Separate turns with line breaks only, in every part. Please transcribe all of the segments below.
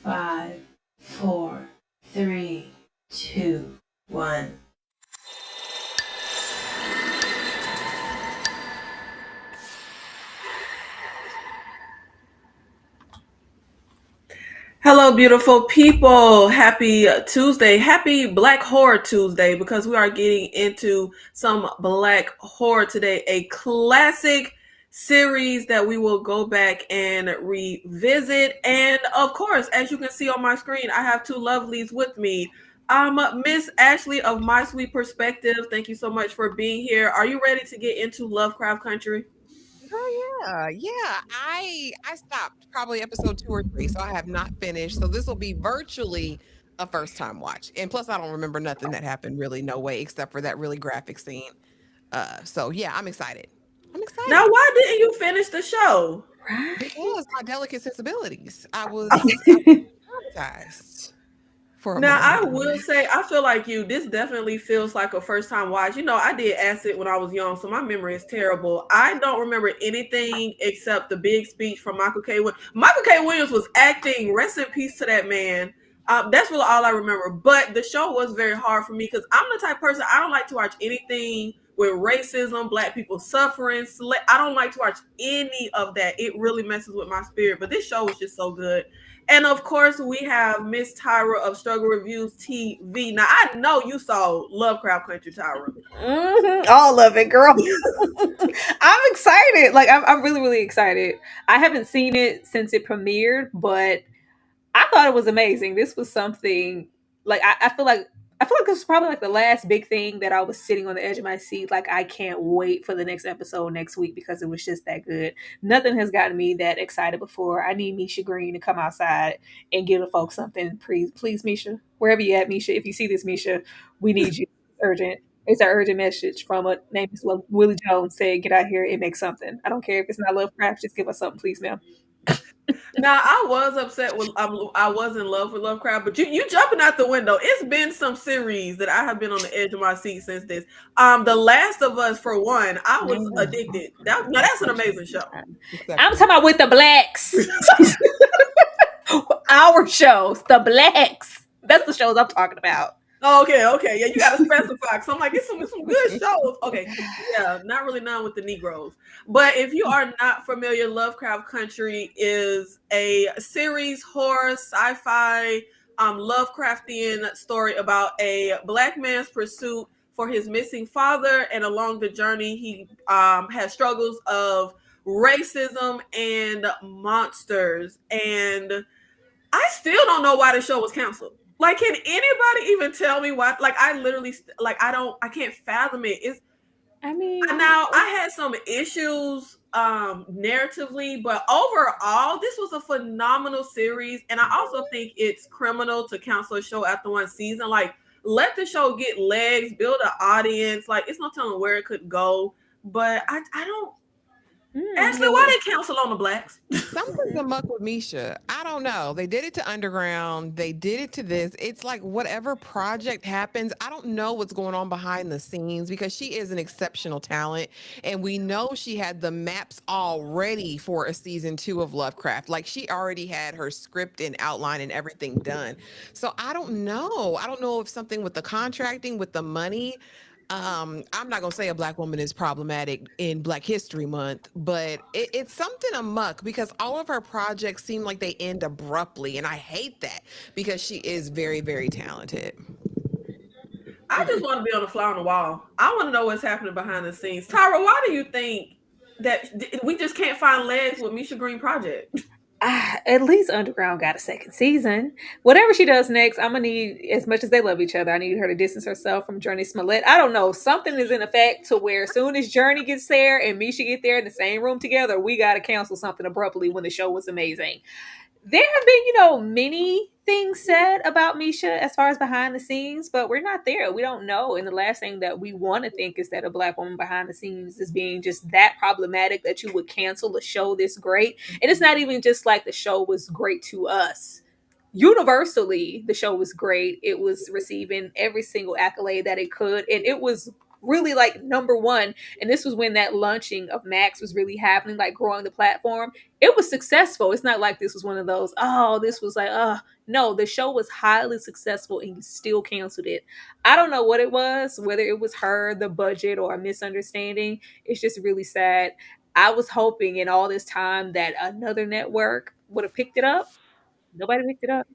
5, 4, 3, 2, 1. Hello, beautiful people. Happy Tuesday. Happy Black Horror Tuesday because we are getting into some Black Horror today, a classic series that we will go back and revisit. And of course, as you can see on my screen, I have two lovelies with me. Miss Ashley of My Sweet Perspective, thank you so much for being here. Are you ready to get into Lovecraft Country?
Yeah. I stopped probably episode 2 or 3, so I have not finished. So this will be virtually a first time watch. And plus I don't remember nothing that happened really, no way, except for that really graphic scene. So yeah, I'm excited. I'm
Now,
excited
why didn't you finish the show?
Right.
because my delicate sensibilities. I was traumatized for a
Now, I
moment.
will say, I feel like you. This definitely feels like a first time watch. I did acid when I was young, so my memory is terrible. I don't remember anything except the big speech from Michael K. Williams. Michael K. Williams was acting. Rest in peace to that man. That's really all I remember. But the show was very hard for me because I'm the type of person I don't like to watch anything with racism, black people suffering. I don't like to watch any of that. It really messes with my spirit. But this show was just so good. And of course, we have Miss Tyra of Struggle Reviews TV. Now, I know you saw Lovecraft Country, Tyra.
All of it, girl. I'm excited. Like I'm really, really excited. I haven't seen it since it premiered, but I thought it was amazing. This was something like I feel like this was probably like the last big thing that I was sitting on the edge of my seat. Like I can't wait for the next episode next week because it was just that good. Nothing has gotten me that excited before. I need Misha Green to come outside and give the folks something. Please, Misha, wherever you at, Misha. If you see this, Misha, we need you. It's urgent. It's an urgent message from a name is Willie Jones saying, "Get out here and make something." I don't care if it's not Lovecraft. Just give us something, please, ma'am.
Now, I was upset with I was in love with Lovecraft, but you jumping out the window. It's been some series that I have been on the edge of my seat since this. The Last of Us, for one, I was
Man.
addicted. Now that's an amazing show.
I'm
Exceptional.
talking about with the blacks. Our shows, the blacks. That's the shows I'm talking about.
Okay, yeah, you got to specify. Cause I'm like, it's some good shows. Okay, yeah, not really none with the Negroes, but if you are not familiar, Lovecraft Country is a series horror sci-fi Lovecraftian story about a black man's pursuit for his missing father, and along the journey, he has struggles of racism and monsters, and I still don't know why the show was canceled. Like, can anybody even tell me why? Like, I literally, like, I can't fathom it. It's
I mean,
now I had some issues narratively, but overall, this was a phenomenal series, and I also think it's criminal to cancel a show after one season. Like, let the show get legs, build an audience. Like, it's no telling where it could go. But I don't. Ashley,
yeah,
why they cancel on the blacks?
Something's amok with Misha. I don't know. They did it to Underground. They did it to this. It's like whatever project happens, I don't know what's going on behind the scenes because she is an exceptional talent. And we know she had the maps already for a season 2 of Lovecraft. Like she already had her script and outline and everything done. So I don't know. I don't know if something with the contracting, with the money, I'm not gonna say a black woman is problematic in Black History Month, but it's something amuck because all of her projects seem like they end abruptly, and I hate that because she is very, very talented.
I just want to be on the fly on the wall. I want to know what's happening behind the scenes. Tyra, why do you think that we just can't find legs with Misha Green project?
at least Underground got a second season. Whatever she does next, I'm gonna need as much as they love each other. I need her to distance herself from Journey Smollett. I don't know. Something is in effect to where as soon as Journey gets there and Misha get there in the same room together, we gotta cancel something abruptly when the show was amazing. There have been, many things said about Misha as far as behind the scenes, but we're not there. We don't know. And the last thing that we want to think is that a black woman behind the scenes is being just that problematic that you would cancel a show this great. And it's not even just like the show was great to us. Universally, the show was great. It was receiving every single accolade that it could, and it was really like number one. And this was when that launching of Max was really happening, like growing the platform. It was successful. It's not like this was one of those, oh, this was like, no, the show was highly successful and you still canceled it. I don't know what it was, whether it was her, the budget, or a misunderstanding. It's just really sad. I was hoping in all this time that another network would have picked it up. Nobody picked it up.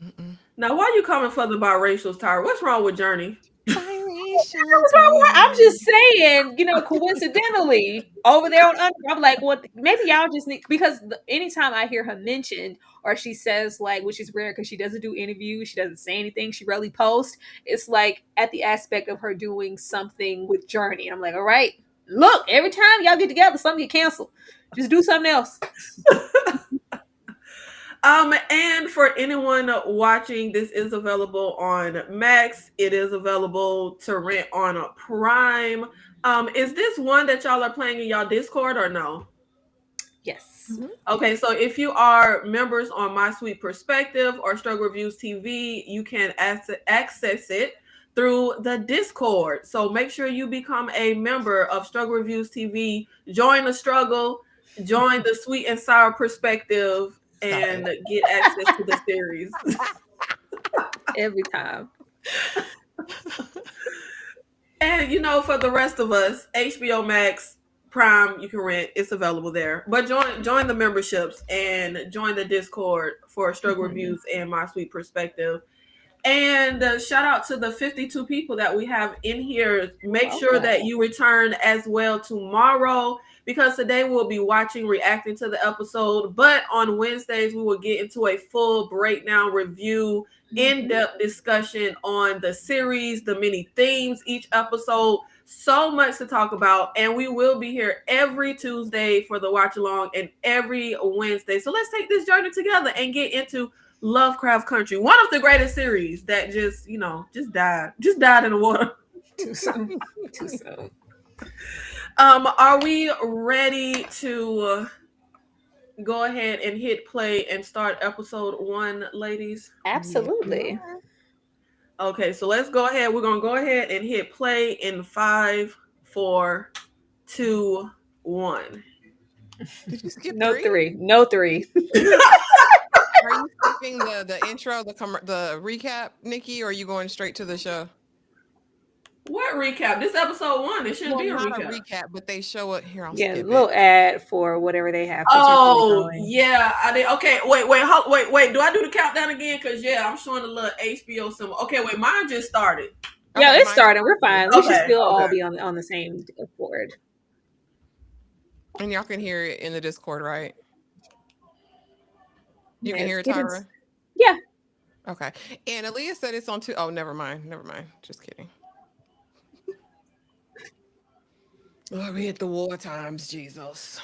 Mm-mm.
Now, why are you coming for the biracials, Tyra? What's wrong with Journey?
Biracial
I'm
girl.
just saying, coincidentally, over there on Under, I'm like, well, maybe y'all just need, because anytime I hear her mentioned or she says, like, which is rare because she doesn't do interviews, she doesn't say anything, she rarely posts. It's like at the aspect of her doing something with Journey. And I'm like, all right, look, every time y'all get together, something get canceled. Just do something else.
And for anyone watching, this is available on Max. It is available to rent on a Prime. Is this one that y'all are playing in y'all Discord or no?
Yes.
Mm-hmm.
Okay, so if you are members on My Sweet Perspective or Struggle Reviews TV, you can access it through the Discord. So make sure you become a member of Struggle Reviews TV. Join the struggle, join the Sweet and Sour Perspective, and get access to the series.
Every time.
And for the rest of us, HBO Max, Prime, you can rent. It's available there. But join the memberships and join the Discord for Struggle Reviews and My Sweet Perspective. And shout out to the 52 people that we have in here. Make sure that you return as well tomorrow, because today we'll be watching, reacting to the episode. But on Wednesdays, we will get into a full breakdown, review, in-depth discussion on the series, the many themes each episode. So much to talk about. And we will be here every Tuesday for the watch along and every Wednesday. So let's take this journey together and get into Lovecraft Country, one of the greatest series that just died in the water.
Too soon. Too soon.
Are we ready to go ahead and hit play and start episode 1, ladies?
Absolutely.
Okay, so let's go ahead. We're gonna go ahead and hit play in 5, 4, 2, 1.
Did you skip
No
3?
3. No 3.
Are you skipping the intro, the recap, Nikki, or are you going straight to the show?
What recap? This episode 1. It shouldn't be a
not
recap.
a recap, but they show it here. I'll
Yeah, a
skip
little
it.
ad for whatever they have.
Oh, yeah, I did. Okay, wait. Do I do the countdown again? Because, I'm showing a little HBO symbol. Okay, wait, mine just started.
Yeah, it's starting. We're fine. We should still all be on the same board.
And y'all can hear it in the Discord, right? You can hear it, Tyra?
Yeah.
Okay. And Aaliyah said it's on 2. Oh, never mind. Just kidding. Oh, we hit the war times, Jesus.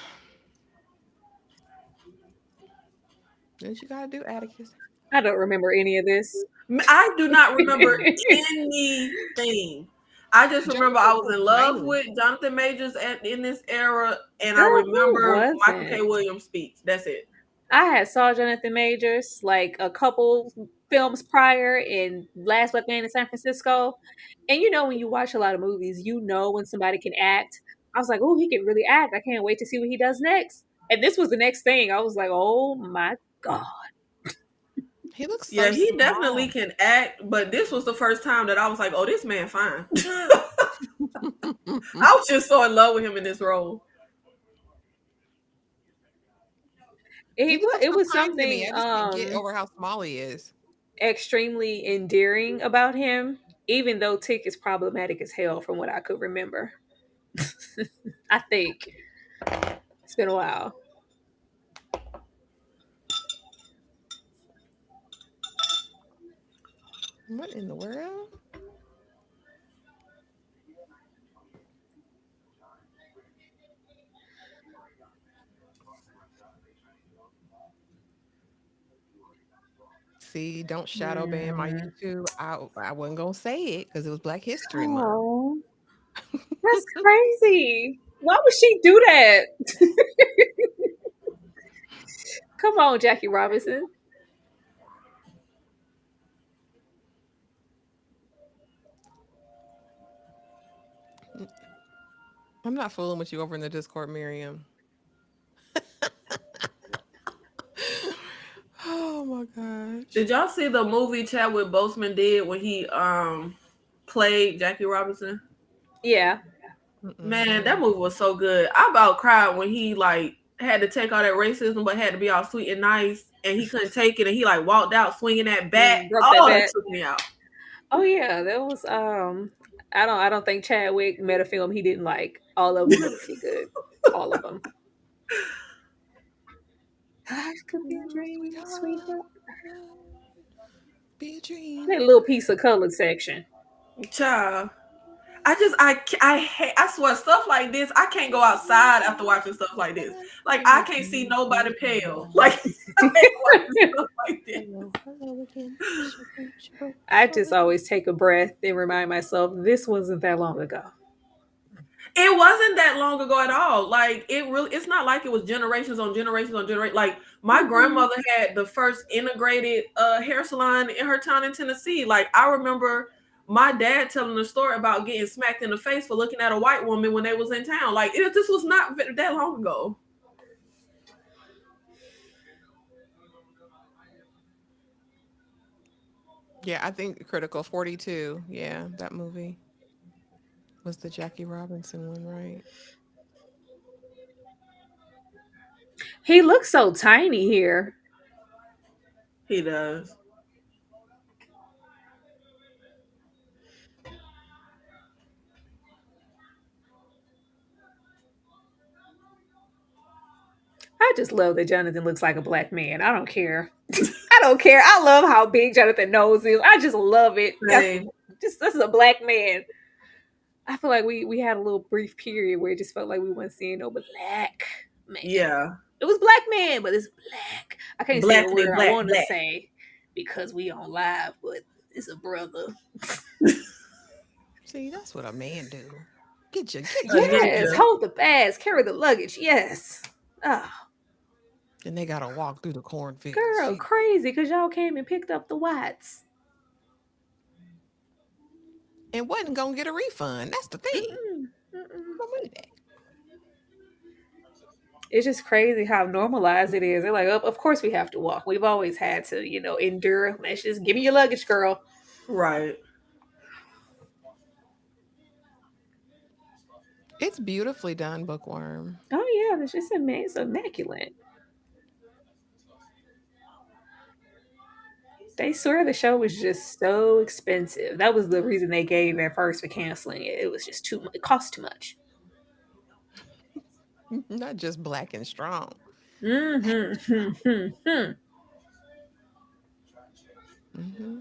What you gotta do, Atticus?
I don't remember any of this.
I do not remember anything. I just remember I was in love with Jonathan Majors in this era, and I remember Michael K. Williams' speech. That's it.
I had saw Jonathan Majors like a couple films prior in Last Black Man in San Francisco. And when you watch a lot of movies, when somebody can act. I was like, oh, he can really act. I can't wait to see what he does next. And this was the next thing. I was like, oh my God.
He looks
so he small. Definitely can act, but this was the first time that I was like, oh, this man fine. I was just so in love with him in this role.
It was something.
I just can't get over how small he is.
Extremely endearing about him, even though Tick is problematic as hell from what I could remember. I think it's been a while.
What in the world? See, don't shadow ban my YouTube. I wasn't gonna say it because it was Black History Month.
That's crazy. Why would she do that? Come on, Jackie Robinson.
I'm not fooling with you over in the Discord, Miriam. Oh my gosh.
Did y'all see the movie Chadwick Boseman did when he played Jackie Robinson?
Yeah.
Man,
Mm-mm.
that movie was so good. I about cried when he like had to take all that racism, but had to be all sweet and nice, and he couldn't take it, and he like walked out swinging that bat.
Broke that
Oh, it
bat.
took me out.
Oh yeah, that was I don't think Chadwick made a film he didn't like. All of them were pretty good. All of them. Life could be a dream, sweetheart.
Be a dream.
That little piece of colored section.
Child, I hate. I swear, stuff like this. I can't go outside after watching stuff like this. Like I can't see nobody pale. Like I hate watching stuff like this.
Hello again.
I just always take a breath and remind myself this wasn't that long ago.
It wasn't that long ago at all. Like it's not like it was generations on generations on generations. Like my grandmother had the first integrated hair salon in her town in Tennessee. Like I remember my dad telling a story about getting smacked in the face for looking at a white woman when they was in town. Like this was not that long ago.
Yeah, I think Critical 42. Yeah, that movie was the Jackie Robinson one, right?
He looks so tiny here.
He does.
I just love that Jonathan looks like a black man. I don't care. I don't care. I love how big Jonathan nose is. I just love it.
Same.
Just this is a black man. I feel like we had a little brief period where it just felt like we weren't seeing no black man.
Yeah.
It was black man, but it's black. I can't say the
Blackity
word I
black
want to
black.
say because we on live, but it's a brother.
See, that's what a man do. Get
A
your
Yes,
ninja.
hold the bags, carry the luggage. Yes. Oh,
and they gotta walk through the cornfields.
girl, crazy because y'all came and picked up the whites.
And wasn't gonna get a refund. That's the thing.
Mm-mm, mm-mm.
My money back.
It's just crazy how normalized it is. They're like, oh, of course we have to walk. We've always had to, endure. Let's just give me your luggage, girl.
Right.
It's beautifully done, Bookworm.
Oh yeah, it's immaculate. They swear the show was just so expensive. That was the reason they gave at first for canceling it. It was just too much. It cost too much.
Not just black and strong.
Mm-hmm.
Hmm.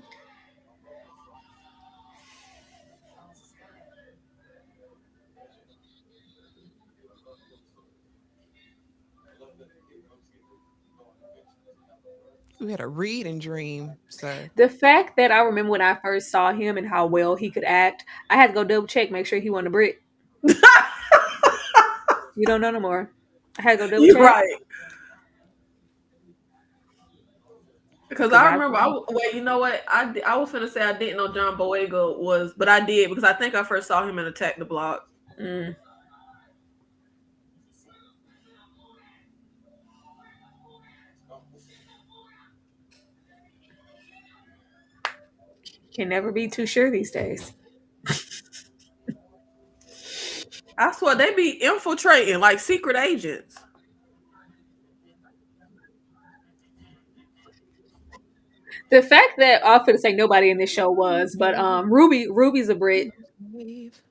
We had a read and dream, sir.
The fact that I remember when I first saw him and how well he could act, I had to go double check, make sure he wasn't a Brit. You don't know no more. I had to go double
You're
check
right. Because
because
I
I.
remember, wait, you know what? I was finna say I didn't know John Boyega was, but I did because I think I first saw him in Attack the Block.
Mm, can never be too sure these days.
I swear they be infiltrating like secret agents.
The fact that I'm gonna say nobody in this show was, but Ruby's a Brit.
Wave.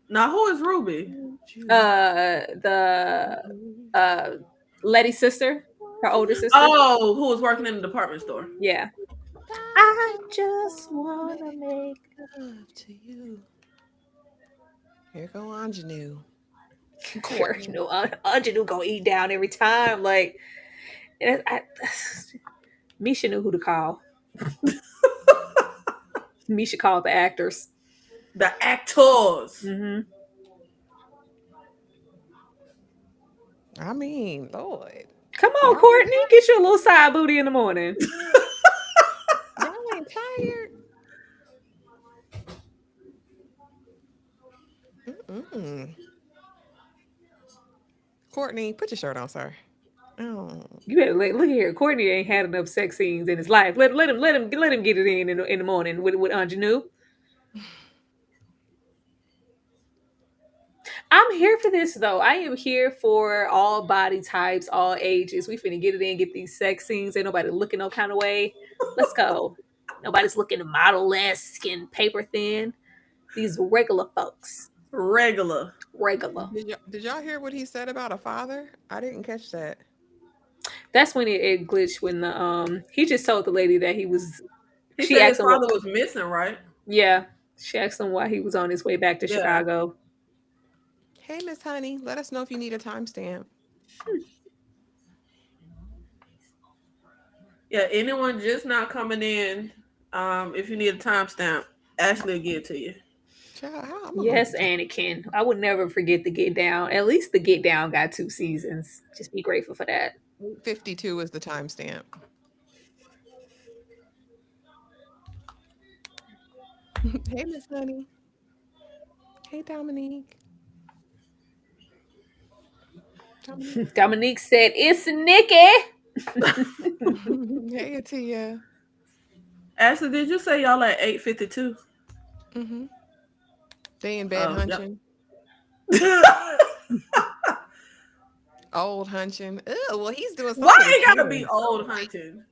Now who is Ruby?
The Letty's sister, her older sister.
Oh, who was working in the department store?
Yeah. I just wanna make.
Love to you. Here go Ingenue.
Sure, Anjanu gonna eat down every time. Like, Misha knew who to call. Misha called the actors.
The actors.
Mm-hmm.
I mean, Lord.
Come on, Courtney, get you a little side booty in the morning.
Y'all ain't tired. Mm-mm. Courtney, put your shirt on, sir. Oh.
You better look here. Courtney ain't had enough sex scenes in his life. Let him get it in the morning with Ingenue. I'm here for this though. I am here for all body types, all ages. We finna get it in, get these sex scenes. Ain't nobody looking no kind of way. Let's go. Nobody's looking model-esque and paper thin. These regular folks.
Regular.
Regular.
Did y'all hear what he said about a father? I didn't catch that.
That's when it glitched when the he just told the lady that he was
He
she
said his
asked him what
father was missing, right?
yeah. She asked him why he was on his way back to
Yeah.
Chicago.
Hey, Miss Honey, let us know if you need a timestamp.
Yeah, anyone just not coming in, if you need a timestamp, Ashley will give it to you.
Child,
Yes, Anakin. I would never forget the Get Down. At least the Get Down got 2 seasons. Just be grateful for that.
52 is the timestamp. Hey, Miss Honey. Hey, Dominique.
Dominique said, "It's Nikki."
Hey, Atia.
Ashley, did you say y'all at 8:52?
Mm-hmm. They in bed hunching.
Yep.
Old hunching. Ew, well, he's doing something.
Why it gotta be old hunting?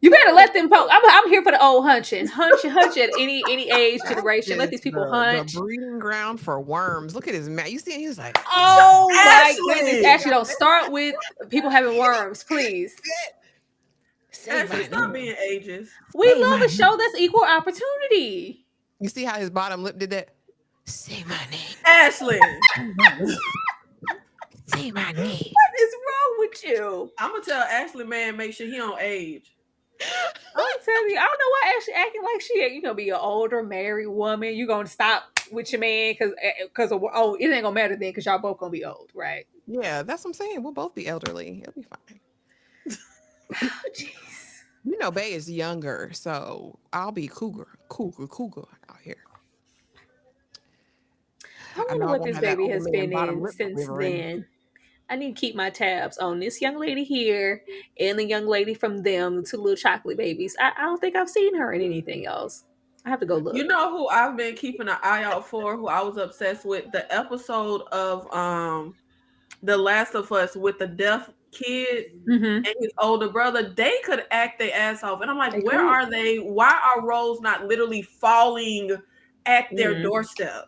You better let them poke. I'm here for the old hunching. Hunch at any age, generation. Let these people hunch.
The breeding ground for worms. Look at his mouth. You see, he was like,
oh my
Ashley!
goodness. Ashley, don't start with people having worms, please.
Ashley, stop being ages.
We love a show that's equal opportunity.
You see how his bottom lip did that? Say my name.
Ashley.
Say my name.
What is wrong with you?
I'm gonna tell Ashley, man, make sure he don't age.
I'm telling you, I don't know why Ashley acting like she. You gonna be an older married woman. You gonna stop with your man because it ain't gonna matter then because y'all both gonna be old, right?
Yeah, that's what I'm saying. We'll both be elderly. It'll be fine.
Oh, jeez.
You know, Bay is younger, so I'll be cougar out here.
I wonder what this baby has been in since then. I need to keep my tabs on this young lady here and the young lady from them, the 2 little chocolate babies. I don't think I've seen her in anything else. I have to go look.
You know who I've been keeping an eye out for, who I was obsessed with? The episode of The Last of Us with the deaf kid and his older brother. They could act their ass off. And I'm like, where are they? Why are roles not literally falling at their doorstep?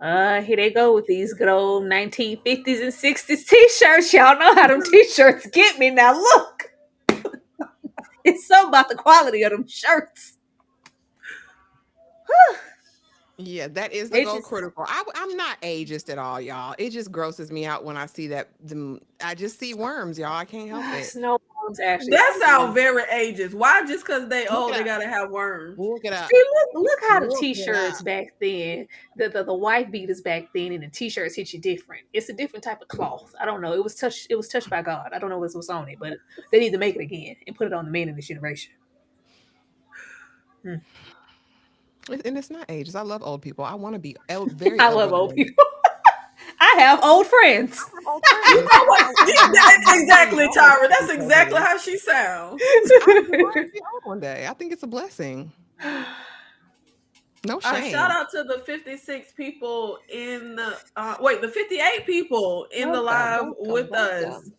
Here they go with these good old 1950s and 60s t-shirts. Y'all know how them t-shirts get me. Now look. It's so about the quality of them shirts.
Yeah, that is the goal critical. I'm not ageist at all, y'all. It just grosses me out when I see that. I just see worms, y'all. I can't help it.
No worms, actually.
That sounds very ageist. Why just because they old, they gotta have worms?
Look it up.
See, look how the t-shirts back then, the wife beaters back then, and the t-shirts hit you different. It's a different type of cloth. I don't know. It was touched by God. I don't know what's on it, but they need to make it again and put it on the men in this generation.
And it's not ages. I love old people. I want to be very.
I love old people. I have old friends.
You know what? Exactly, Tyra. That's exactly how she sounds.
I want to be old one day. I think it's a blessing. No shame.
Shout out to the 56 people in the the 58 people in the live with us.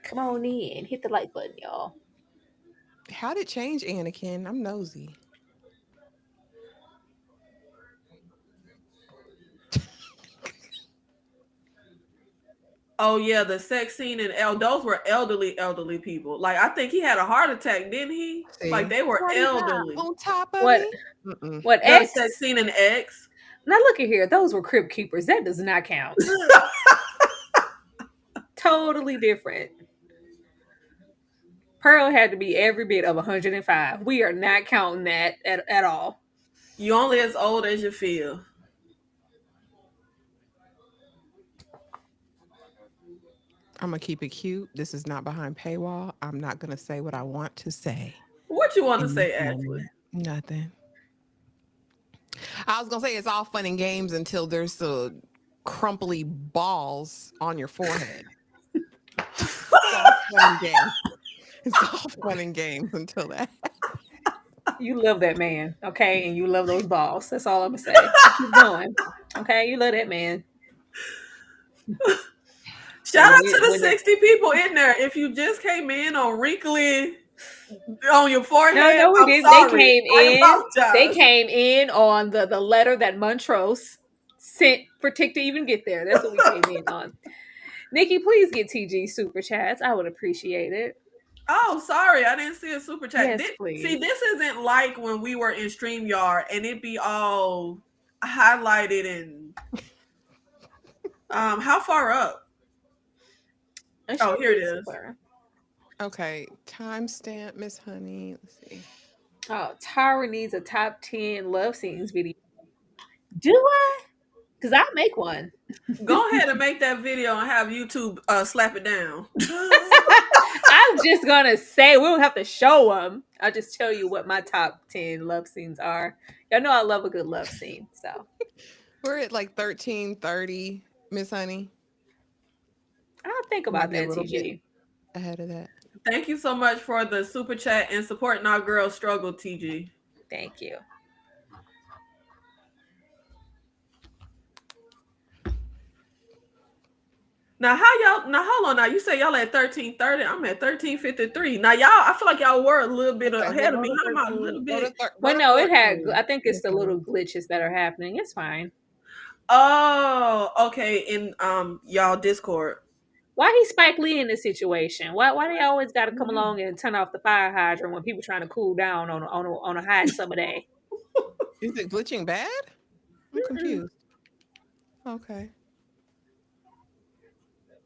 Come on in. Hit the like button, y'all.
How did it change, Anakin? I'm nosy.
Oh yeah, the sex scene and those were elderly people. Like I think he had a heart attack, didn't he?
See?
Like they were elderly.
On top of
what?
Me?
What
the
X?
Sex scene in X.
Now look at here. Those were crib keepers. That does not count. Totally different. Pearl had to be every bit of 105. We are not counting that at all.
You only as old as you feel.
I'm going to keep it cute. This is not behind paywall. I'm not going to say what I want to say.
What you want to say, Ashley?
Nothing. I was going to say it's all fun and games until there's a crumply balls on your forehead. It's all fun and games. It's all fun and games until that.
You love that man, okay? And you love those balls. That's all I'm gonna say. Keep going. Okay, you love that man. So
Shout
when
out to
it
the
when it
60 people in there. If you just came in on wrinkly on your
no,
forehead,
no, we
I'm
didn't. They
sorry.
came
I
in. They
apologize.
came in on the letter that Montrose sent for Tick to even get there. That's what we came in on. Nikki, please get TG super chats. I would appreciate it.
Oh, sorry. I didn't see a super chat.
Yes,
See,
please.
this isn't like when we were in StreamYard and it'd be all highlighted and how far up?
It
Oh,
should
here it
be
is.
super.
Okay, timestamp, Miss Honey. Let's see.
Oh, Tara needs a top 10 love scenes video. Do I? Because I'll make one.
Go ahead and make that video and have YouTube slap it down.
I'm just gonna say we don't have to show them. I'll just tell you what my top 10 love scenes are. Y'all know I love a good love scene, so
We're at like 13:30, Miss Honey.
I'll think
Might
about
be a
that,
little bit
TG.
ahead of that.
Thank you so much for the super chat and supporting our girl struggle, TG.
Thank you.
Now hold on now. You say y'all at 13:30. I'm at 13:53. Now y'all, I feel like y'all were a little bit
Okay, well,
ahead of
go
me.
to
How am I a
13.
little
Go to
bit?
go
Well,
to
no, it had.
14.
I think it's
Miss
the
Honey.
little glitches that are happening. It's fine.
Oh, okay. In y'all Discord.
Why he Spike Lee in this situation? Why they always got to come along and turn off the fire hydrant when people trying to cool down on a hot summer day?
Is it glitching bad? I'm
Mm-mm.
confused. Okay.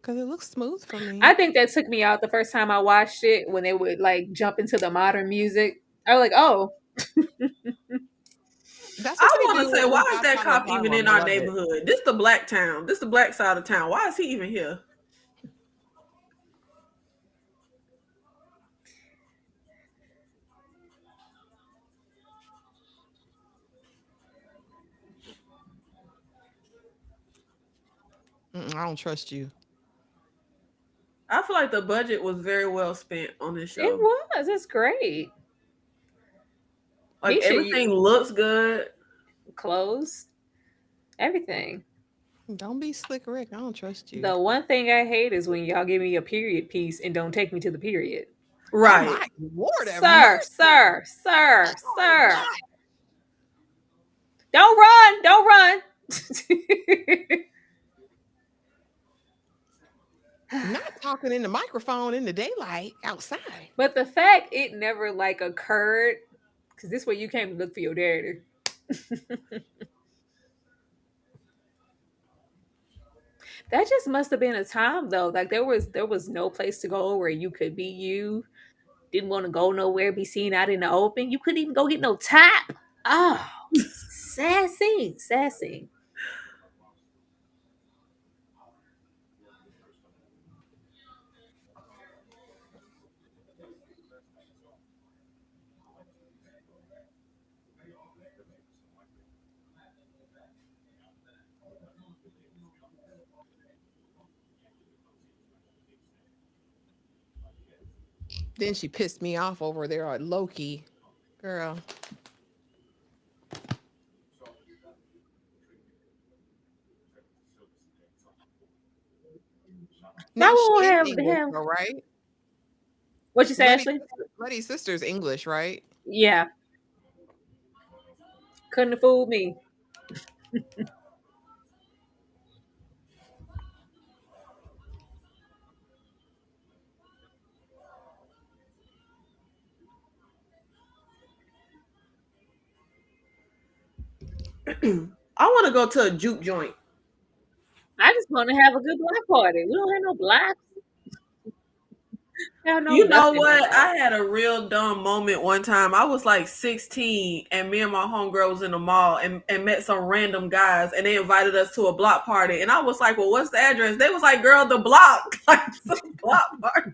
Because it looks smooth for
I
me.
think that took me out the first time I watched it when they would like jump into the modern music. I was like, oh,
That's what
I
they
want
do
to say,
when
why
we
is
hop
that
on the
cop even
pylon.
in
I
our
love it.
neighborhood? This the black town. This the black side of town. Why is he even here?
I don't trust you.
I feel like the budget was very well spent on this
it
show.
was. It's great.
Like
Misha,
everything looks good.
clothes, everything.
Don't be slick, Rick. I don't trust you.
The one thing I hate is when y'all give me a period piece and don't take me to the period.
Oh
Right.
my Lord, have
Sir,
mercy.
sir, sir,
Oh my
sir.
God.
Don't run. Don't run.
Not talking in the microphone in the daylight outside.
But the fact it never like occurred, because this way you came to look for your daddy. That just must have been a time though. Like there was no place to go where you could be you. Didn't want to go nowhere, be seen out in the open. You couldn't even go get no tap. Oh, sassy, sassy.
Then she pissed me off over there at Loki. Girl.
Why
Now she
won't
is
have
English,
have
though, right?
what you say,
Letty,
Ashley?
Letty's sister's English, right?
Yeah, couldn't have fooled me.
I want to go to a juke joint.
I just want to have a good black party. We don't have no blacks. We have no
You know
nothing
what?
black.
I had a real dumb moment one time. I was like 16 and me and my homegirl was in the mall and met some random guys and they invited us to a block party. And I was like, well, what's the address? They was like, girl, the block. Like some block party.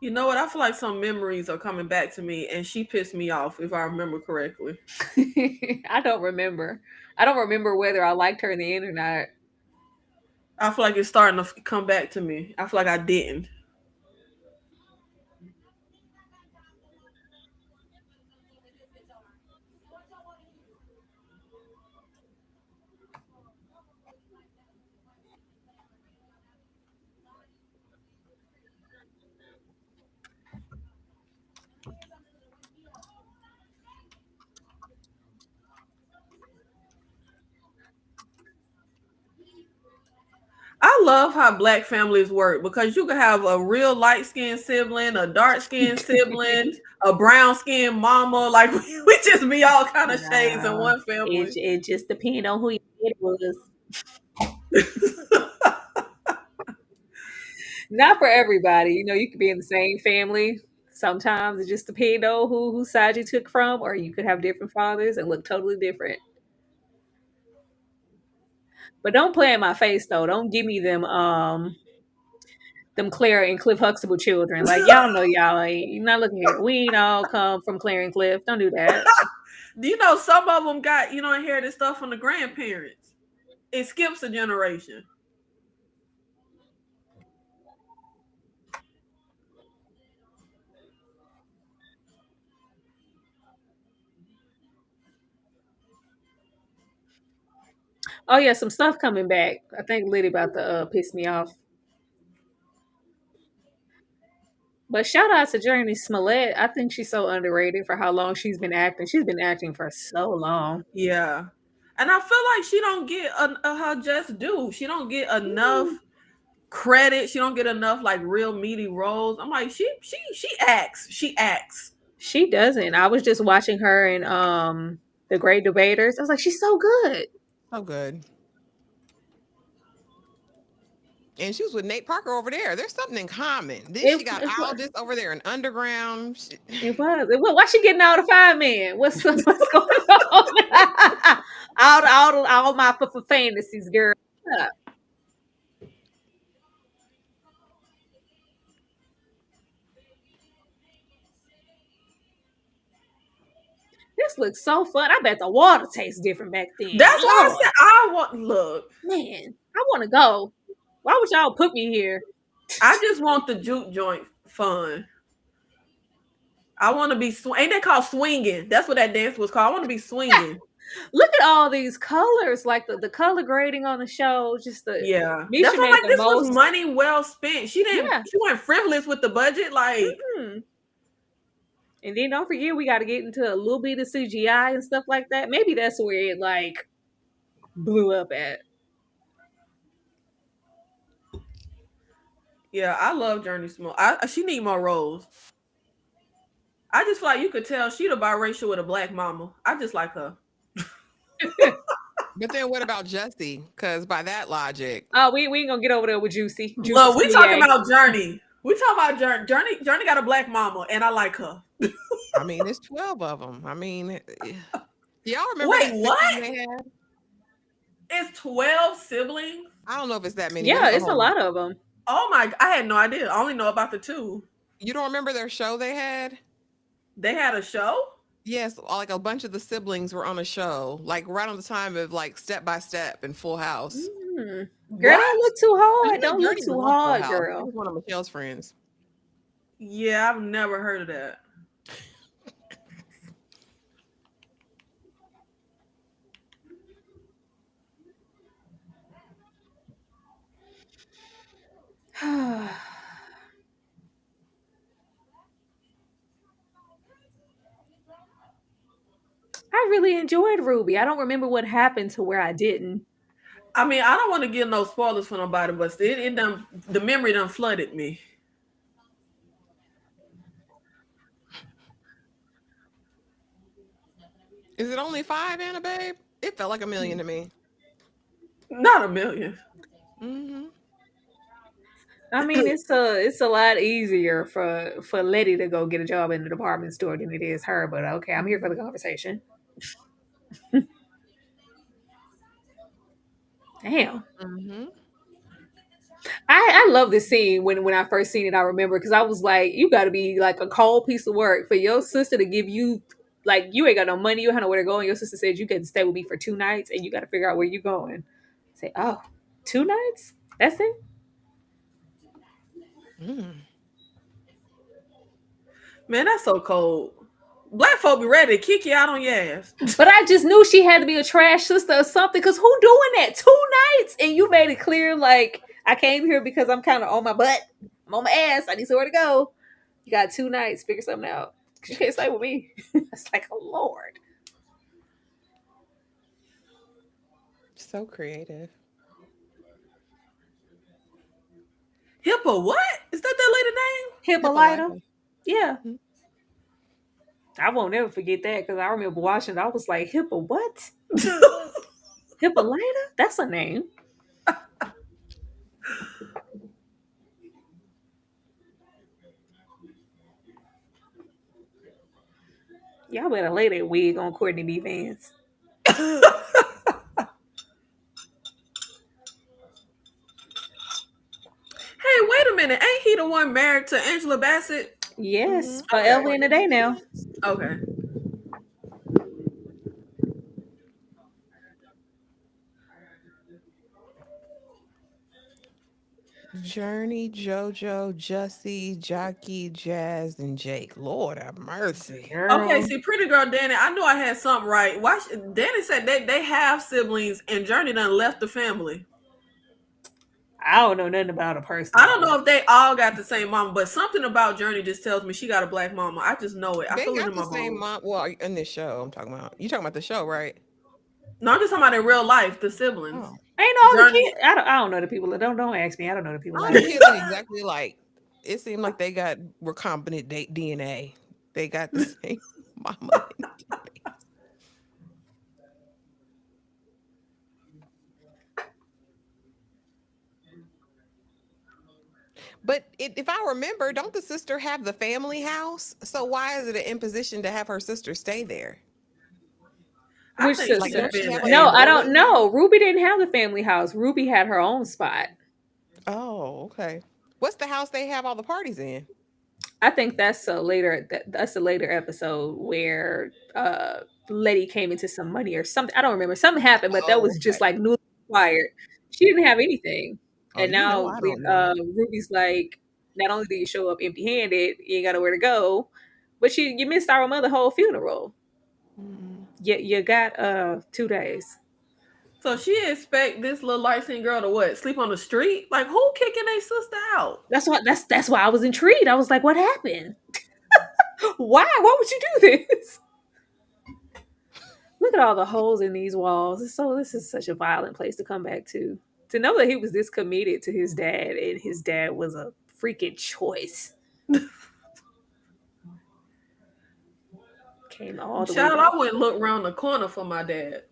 You know what? I feel like some memories are coming back to me, and she pissed me off if I remember correctly.
I don't remember. I don't remember whether I liked her in the end or not.
I feel like it's starting to come back to me. I feel like I didn't. I love how black families work because you can have a real light skinned sibling, a dark skinned sibling, a brown skinned mama. Like we just be all kind of shades in
Nah,
one family.
it just depends on who your kid was. Not for everybody. You know, you could be in the same family. Sometimes it just depends on whose side you took from, or you could have different fathers and look totally different. But don't play in my face though. Don't give me them Claire and Cliff Huxtable children. Like y'all know y'all ain't. You're not looking here. We ain't all come from Claire and Cliff. Don't do that.
Do you know some of them got inherited stuff from the grandparents? It skips a generation.
Oh yeah, some stuff coming back. I think Liddy about to piss me off. But shout out to Journey Smollett. I think she's so underrated for how long she's been acting. She's been acting for so long.
Yeah, and I feel like she don't get her just due. She don't get enough credit. She don't get enough like real meaty roles. I'm like she acts. She acts.
She doesn't. I was just watching her in The Great Debaters. I was like, she's so good.
So good. And she was with Nate Parker over there. There's something in common. Then
It
she got
it was.
Aldous over there in Underground.
Why she getting all the firemen? What's going on? All my fantasies, girl. Yeah. This looks so fun. I bet the water tastes different back then.
That's why I
Lord,
said I want look.
man, I want to go. Why would y'all put me here?
I just want the juke joint fun. I want to be ain't that called swinging? That's what that dance was called. I want to be swinging.
Look at all these colors, like the color grading on the show. Just the
Yeah, that's
Misha
why I'm
made
like
the
this was
most.
money well spent. She didn't.
Yeah.
She went frivolous with the budget. Like
Mhm. And then don't forget, we got to get into a little bit of CGI and stuff like that. Maybe that's where it like blew up at.
yeah, I love Journey Small. She need more roles. I just feel like you could tell she the biracial with a black mama. I just like her.
But then what about Jesse? Because by that logic,
Oh, we ain't gonna get over there with Juicy
Look, we talking
Smollett.
about Journey. We talking about Journey. Journey got a black mama, and I like her.
I mean, there's 12 of them. I mean, y'all remember
Wait,
that sitcom
what?
they had?
It's 12 siblings.
I don't know if it's that many, but
Yeah,
it's a
it's a
whole
lot
lot.
of them.
Oh my! I had no idea. I only know about the two.
You don't remember their show they had?
They had a show.
Yes, like a bunch of the siblings were on a show, like right on the time of like Step by Step and Full House.
Mm. Girl, don't
What?
look too
I
hard.
think
Don't look
Journey was
too
on Full
hard,
House. He
girl.
was one of Michelle's friends.
Yeah, I've never heard of that.
I really enjoyed Ruby. I don't remember what happened to where I didn't.
I mean, I don't want to give no spoilers for nobody, but it done the memory done flooded me.
Is it only five, Anna Babe? It felt like a million to me.
Not a million.
Hmm.
I mean, it's a lot easier for Letty to go get a job in the department store than it is her. But okay, I'm here for the conversation. Damn.
Hmm.
I love this scene when I first seen it. I remember because I was like, you got to be like a cold piece of work for your sister to give you like you ain't got no money, you don't know where to go, and your sister said you can stay with me for 2 nights, and you got to figure out where you going. Say, oh, 2 nights? That's it.
Mm.
Man, that's so cold. Black folk be ready to kick you out on your ass.
But I just knew she had to be a trash sister or something. Because who doing that 2 nights? And you made it clear like I came here because I'm kind of on my butt. I'm on my ass. I need somewhere to go. You got 2 nights. Figure something out. Because you can't stay with me. It's like, oh Lord.
So creative.
Hippo, what? Is that lady name?
Hippolyta.
Hippolyta.
Yeah.
Mhm.
I won't never forget that because I remember watching it. I was like, Hippo what? Hippolyta? That's a name. Y'all better lay that wig on Courtney B. Vance.
Hey, wait a minute. Ain't he the one married to Angela Bassett?
Yes,
Okay.
forever in a day now.
Okay.
Journey, JoJo, Jussie, Jockey, Jazz, and Jake. Lord have mercy.
Okay,
Girl.
see, Pretty Girl Danny, I knew I had something right. Why? Danny said they have siblings, and Journey done left the family.
I don't know nothing about a
I
person.
don't know if they all got the same mama, but something about Journey just tells me she got a black mama. I just know it. I
They
feel it
got
in
the
my
same
bones.
mom. Well, in this show, I'm talking about. You talking about the show, right?
No, I'm just talking about in real life, the siblings.
Oh,
Ain't all the
Journey.
kids. I don't know the people. Don't ask me. I don't know the people
all
like
the
that.
kids are exactly like. It seemed like they got recombinant DNA. They got the same mama. But if I remember, don't the sister have the family house? So why is it an imposition to have her sister stay there?
I
Which
think
Like,
she
sister?
just
don't she
being
have
an
like a
No, I
a-hole.
daughter
don't
in there?
know. Ruby didn't have the family house. Ruby had her own spot.
Oh, okay. What's the house they have all the parties in?
I think that's a later episode where Letty came into some money or something. I don't remember. Something happened, but that
Oh,
was just
okay.
like newly acquired. She didn't have anything.
Oh,
And
you know
now
I don't know.
Ruby's like, not only do you show up empty handed, you ain't got nowhere to go, but you missed our mother whole funeral.
Mm.
You got 2 days.
So she expect this little light skinned girl to what? Sleep on the street? Like who kicking their sister out?
That's why I was intrigued. I was like, what happened? Why? Why would you do this? Look at all the holes in these walls. So this is such a violent place to come back to. To know that he was this committed to his dad and his dad was a freaking choice. Came all the way
Child,
back.
I wouldn't look around the corner for my dad.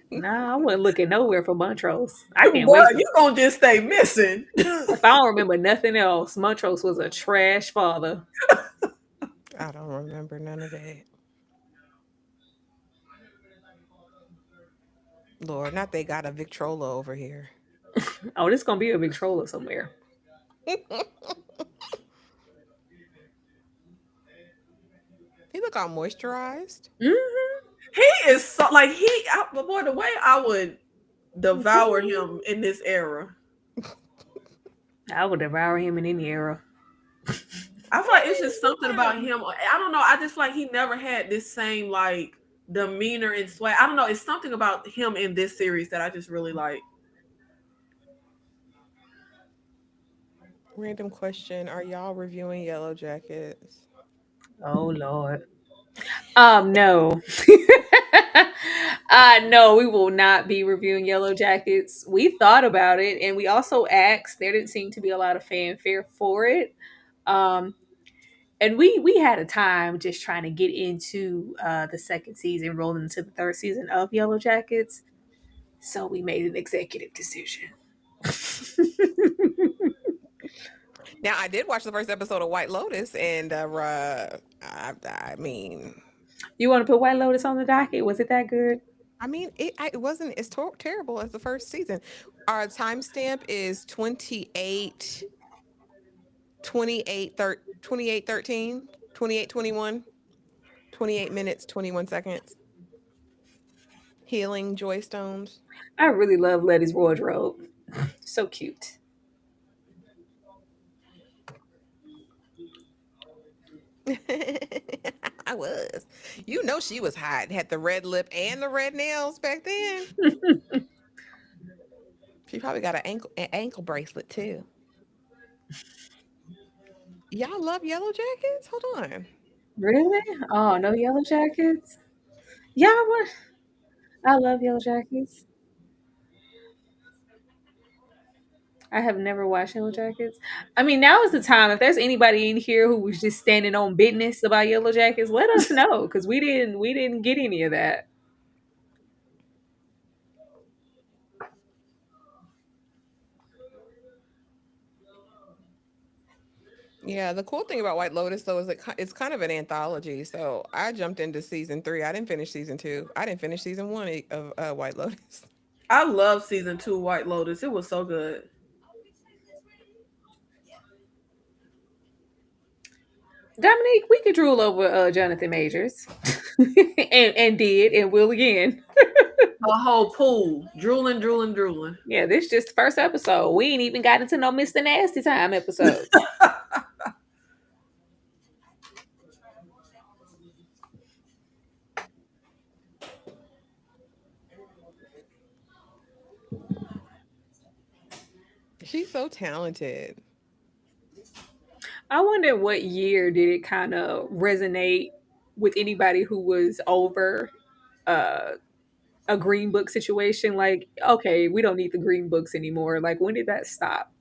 Nah, I wasn't looking nowhere for Montrose. I can't
Boy,
wait to.
you gonna just stay missing.
If I don't remember nothing else, Montrose was a trash father.
I don't remember none of that. Lord, not they got a Victrola over here.
Oh, this gonna be a big troller somewhere.
He look all moisturized.
Mm-hmm.
He is so like boy, the way I would devour him in this era.
I would devour him in any era.
I feel like it's just something about him. I don't know. I just feel like he never had this same like demeanor and swag. I don't know. It's something about him in this series that I just really like.
Random question: are y'all reviewing Yellow Jackets?
Oh Lord. No. No, we will not be reviewing Yellow Jackets. We thought about it and we also asked. There didn't seem to be a lot of fanfare for it. Um, and we had a time just trying to get into the second season, rolling into the third season of Yellow Jackets. So we made an executive decision.
Now, I did watch the first episode of White Lotus, and I mean,
You want to put White Lotus on the docket? Was it that good?
I mean, it wasn't as terrible as the first season. Our timestamp is 28 13, 28 21, 28 minutes 21 seconds. Healing joy stones.
I really love Letty's wardrobe. So cute.
I was. You know she was hot. Had the red lip and the red nails back then. She probably got an ankle bracelet too. Y'all love yellow jackets? Hold on.
Really? Oh, no yellow jackets? Yeah, I love yellow jackets. I have never watched Yellow Jackets. I mean, now is the time. If there's anybody in here who was just standing on business about Yellow Jackets, let us know because we didn't get any of that.
Yeah, the cool thing about White Lotus though is it's kind of an anthology. So I jumped into season 3. I didn't finish season 2. I didn't finish season 1 of White Lotus.
I love season 2 White Lotus. It was so good.
Dominique, we could drool over Jonathan Majors, and did and will again.
A whole pool. Drooling, drooling, drooling.
Yeah, this just the first episode. We ain't even got into no Mr. Nasty Time episodes.
She's so talented.
I wonder what year did it kind of resonate with anybody who was over uh, a green book situation. Like, okay, we don't need the green books anymore. Like, when did that stop?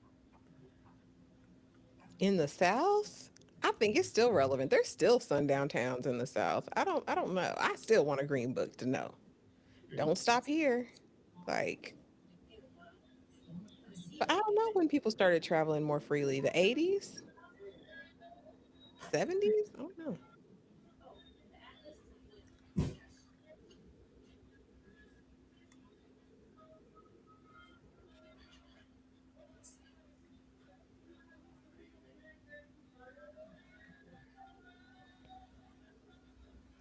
In the South, I think it's still relevant. There's still sundown towns in the South. I don't know. I still want a green book to know. Don't stop here. Like, but I don't know when people started traveling more freely. The 80s? 70s? I don't know.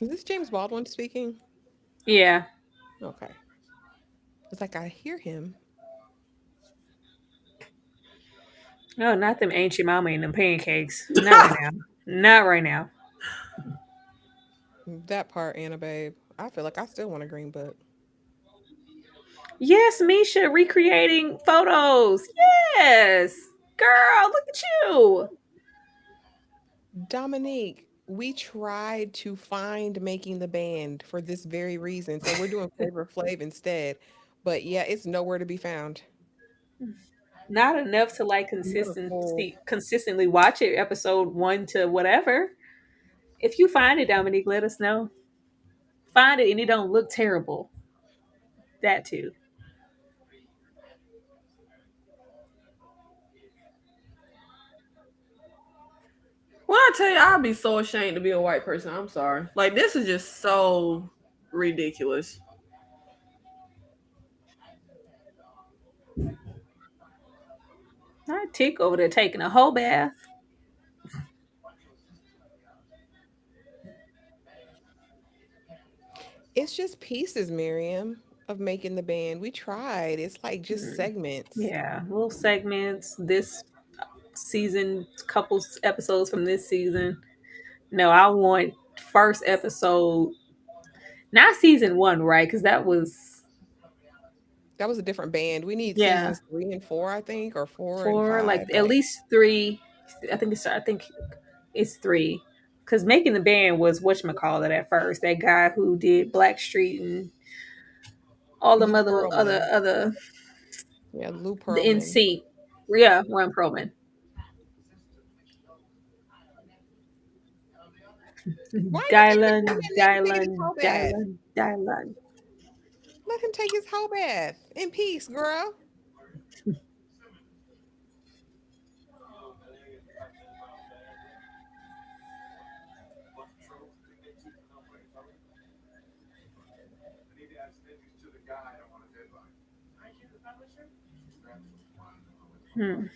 Is this James Baldwin speaking?
Yeah.
Okay. It's like I hear him.
No, not them ancient mama and them pancakes. Not right now. Not right now.
That part, Anna Babe. I feel like I still want a green book.
Yes, Misha recreating photos. Yes. Girl, look at you.
Dominique, we tried to find making the band for this very reason. So we're doing Flavor Flav instead. But yeah, it's nowhere to be found.
Not enough to like
Beautiful.
consistently watch it episode 1 to whatever. If you find it, Dominique, let us know. Find it and it don't look terrible. That too.
When I tell you, I'd be so ashamed to be a white person. I'm sorry. Like, this is just so ridiculous.
I tick over there taking a whole bath.
It's just pieces, Miriam, of making the band. We tried. It's like just
Mm.
segments.
Yeah, little segments. This season, couple episodes from this season. No, I want first episode, not season 1, right? Because that was
That was a different band. We need
yeah
seasons 3 and 4, I think, or four and
4, like
five.
at
Like
least 3. I think it's 3. Because making the band was whatchamacallit at first. That guy who did Black Street and all them
Lou
other
Pearlman.
other
Yeah, Lou
the
Pearlman.
NC. Yeah, Ron Perlman.
Why are you taking
Dylan,
him and let him take his
Dylan,
whole bath?
Dylan, Dylan.
Let him take his whole bath in peace, girl.
Hmm.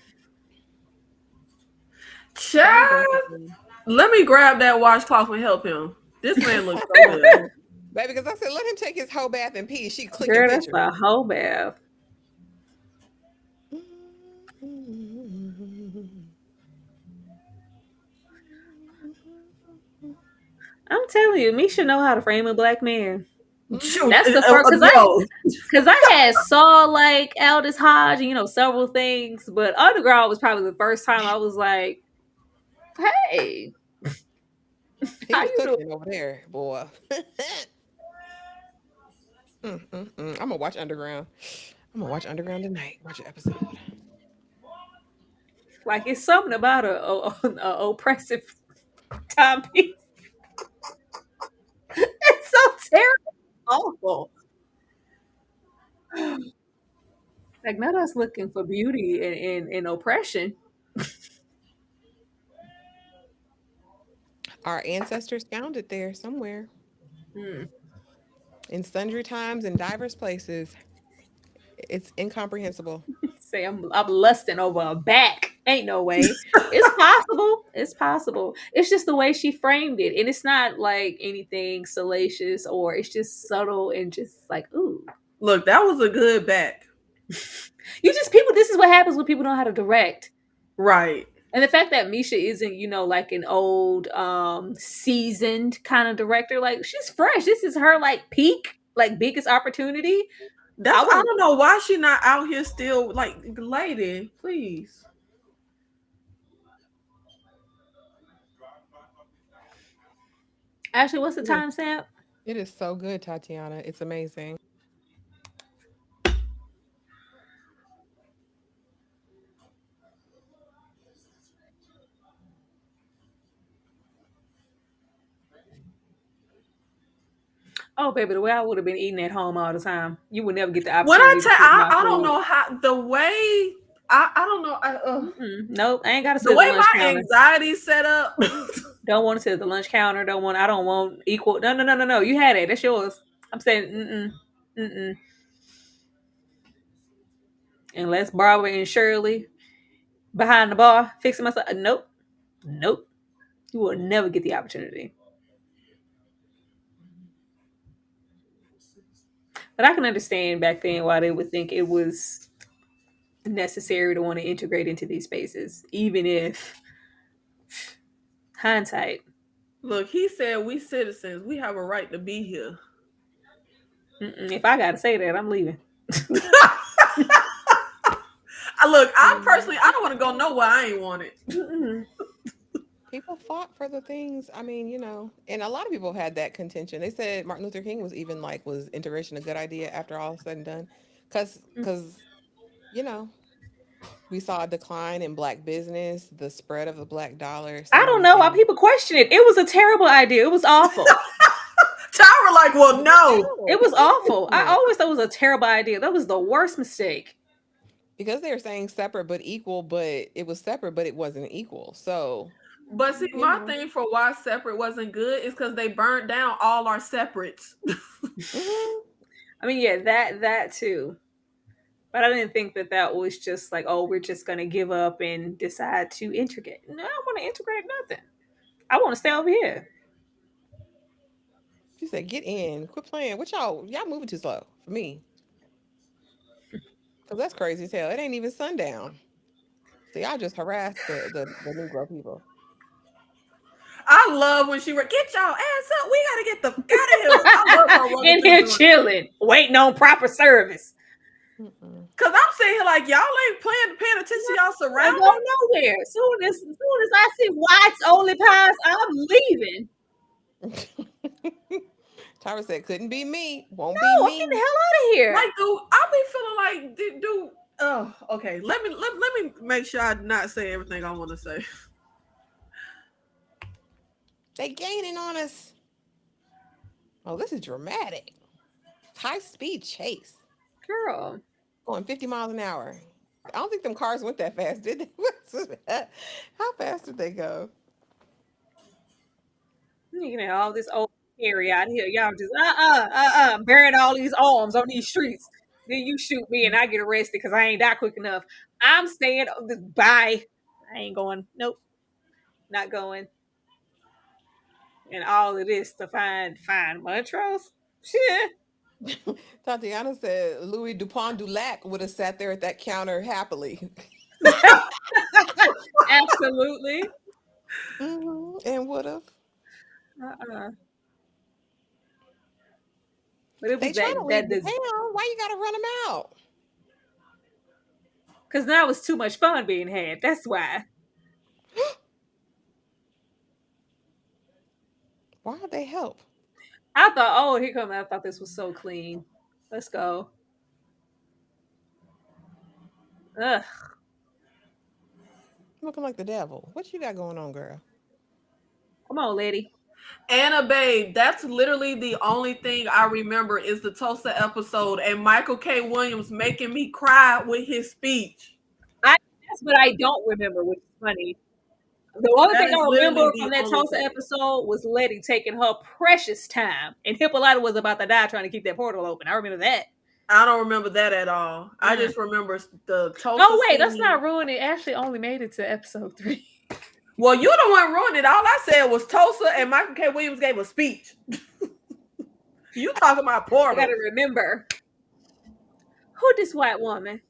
Some
Child,
definitely.
let me grab that washcloth and help him. This man looks so good.
Baby, because I said, let him take his whole bath in peace. She clicking
Girl, that's
pictures.
a whole bath. I'm telling you, Misha know how to frame a black man.
Mhm.
Shoot,
That's the first
yo,
because I had saw like Aldous Hodge, and, several things, but Underground was probably the first time I was like, "Hey,
He
how
was
you doing?"
cooking over there, boy. I'm gonna watch Underground. I'm gonna watch Underground tonight. Watch an episode.
Like it's something about a oppressive timepiece. It's so terrible, awful. Like not us looking for beauty in oppression.
Our ancestors found it there somewhere
Hmm.
in sundry times in diverse places. It's incomprehensible.
Say I'm lusting over a back. Ain't no way. It's possible. It's possible. It's just the way she framed it. And it's not like anything salacious or it's just subtle and just like, ooh.
look, that was a good back.
This is what happens when people know how to direct.
Right.
And the fact that Misha isn't, like an old, seasoned kind of director, like she's fresh. This is her like peak, like biggest opportunity.
I don't know why she not out here still like lady, please.
Actually, what's the
It is,
timestamp?
it is so good, Tatiana. It's amazing.
Oh, baby, the way I would have been eating at home all the time, you would never get the
When I
opportunity to
tell
cook my
I don't
food.
know how the way I don't know
Nope, I ain't got to
the
sit at the
way
lunch
my
counter.
anxiety set up.
Don't want to sit at the lunch counter. Don't want. I don't want equal. No, no, no, no, no. You had it. That's yours. I'm saying, mm. Unless Barbara and Shirley behind the bar fixing myself. Nope, nope. You will never get the opportunity. But I can understand back then why they would think it was necessary to want to integrate into these spaces, even if hindsight.
Look, he said we citizens, we have a right to be here.
If I got to say that, I'm leaving.
Look, I personally I don't want to go nowhere I ain't want it.
Mm-mm.
People fought for the things. I mean, and a lot of people have had that contention. They said Martin Luther King was even like, was integration a good idea after all is said and done? Because you know, we saw a decline in black business, the spread of the black dollar, so
I don't
many
know why
things.
people question it. It was a terrible idea. It was awful.
Tyra like, well,
It was
no.
It
terrible.
was
People
awful.
question
I
it
always thought it was a terrible idea. That was the worst mistake.
because they were saying separate but equal, but it was separate, but it wasn't equal. So,
But see,
you
my
know.
thing for why separate wasn't good is because they burnt down all our separates.
Mhm.
I mean, yeah, that too. But I didn't think that was just like, oh, we're just gonna give up and decide to integrate. No, I don't want to integrate nothing. I want to stay over here.
She said, "Get in, quit playing. What y'all moving too slow for me? Because that's crazy as hell. It ain't even sundown. So y'all just harass the Negro people."
I love when she were get y'all ass up. We gotta get the fuck out of here. I love her running
In
through
here
doing that.
chilling, waiting on proper service.
Mm-mm.
Cause I'm sitting here like y'all ain't paying attention to y'all
I go
surroundings.
nowhere. Soon as I see White's only pass, I'm leaving.
Tyra said, "Couldn't be me. Won't be
No, I'm getting the
me."
hell out of here.
Like, dude, I be feeling like, dude. Oh, okay. Let me make sure I not say everything I want to say.
They gaining on us. Oh, this is dramatic. High speed chase.
Girl,
Going 50 miles an hour. I don't think them cars went that fast, did they? How fast did they go?
you know all this old area out here. Y'all just burying all these arms on these streets. Then you shoot me and I get arrested because I ain't that quick enough. I'm saying bye. I ain't going. Nope, not going. And all of this to find Montrose. Shit.
Tatiana said Louis Dupont du Lac would have sat there at that counter happily.
Absolutely.
And would have.
Uh-uh. But it
They
was
trying to leave
that
the town. Why you gotta run them out?
because now it's too much fun being had. That's why.
Why would they help?
I thought, oh, here come. I thought this was so clean. Let's go. Ugh.
Looking like the devil. What you got going on, girl?
Come on, lady.
Anna Babe, that's literally the only thing I remember is the Tulsa episode and Michael K. Williams making me cry with his speech.
That's what I don't remember, which is funny. The only
That
thing
is
I
literally
remember
the
from that
only
Tulsa
thing.
episode was Letty taking her precious time, and Hippolyta was about to die trying to keep that portal open. I remember that.
I don't remember that at all. I
Mm.
just remember the Tulsa
Oh wait, let's
scene.
not ruin it. Ashley only made it to episode 3.
Well, you the one ruined it. All I said was Tulsa and Michael K. Williams gave a speech. You talking about
I
Portal.
gotta remember. Who this white woman?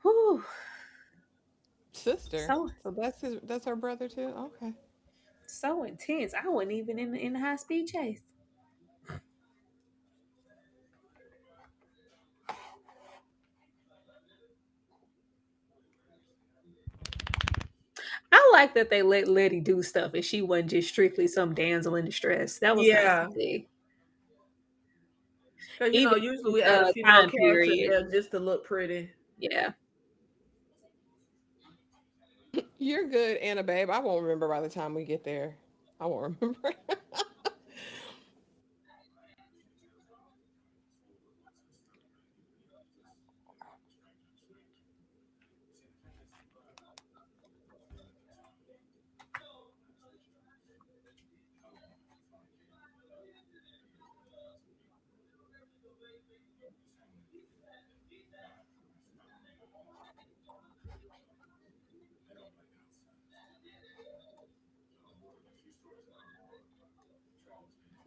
Whew.
Sister.
So
So that's her brother too? Okay.
so intense. I wasn't even in the high speed chase. I like that they let Letty do stuff and she wasn't just strictly some damsel in distress. That was nice to
Yeah.
see.
Because,
Even
usually
in
we add a female
time
character
period.
there just to look pretty.
Yeah.
You're good, Anna babe. I won't remember by the time we get there. I won't remember.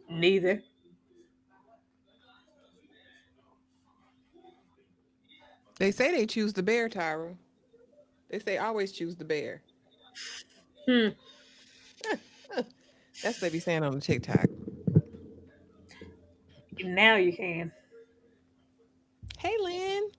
Neither.
They say they choose the bear, Tyra. They say always choose the bear.
Hmm.
That's what they be saying on the TikTok.
Now you can.
Hey, Lynn.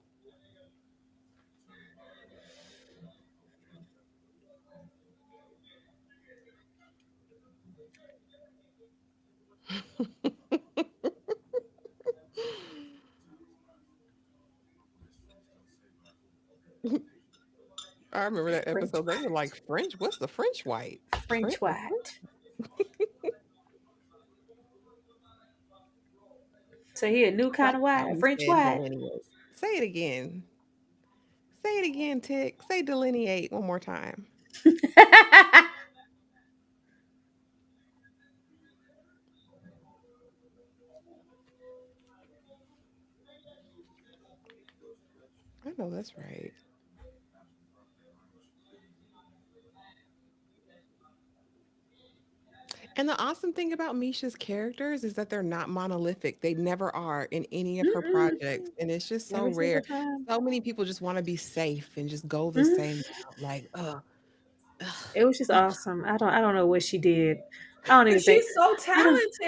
I remember that
French
episode. They were like French. What's the French white?
French
French.
white. So he a new kind
Like
of
how
white, a
we
French
said
white.
delineate. Say it again. Say it again, Tick. Say delineate one more time. I know that's right. And the awesome thing about Misha's characters is that they're not monolithic. They never are in any of her
Mm-mm.
projects. And it's just so
Every single
rare.
time.
So many people just want to be safe and just go the
Mhm.
same route. Like, ugh,
It was just
Misha.
awesome. I don't know what she did. I don't even
Because
think
she's so
I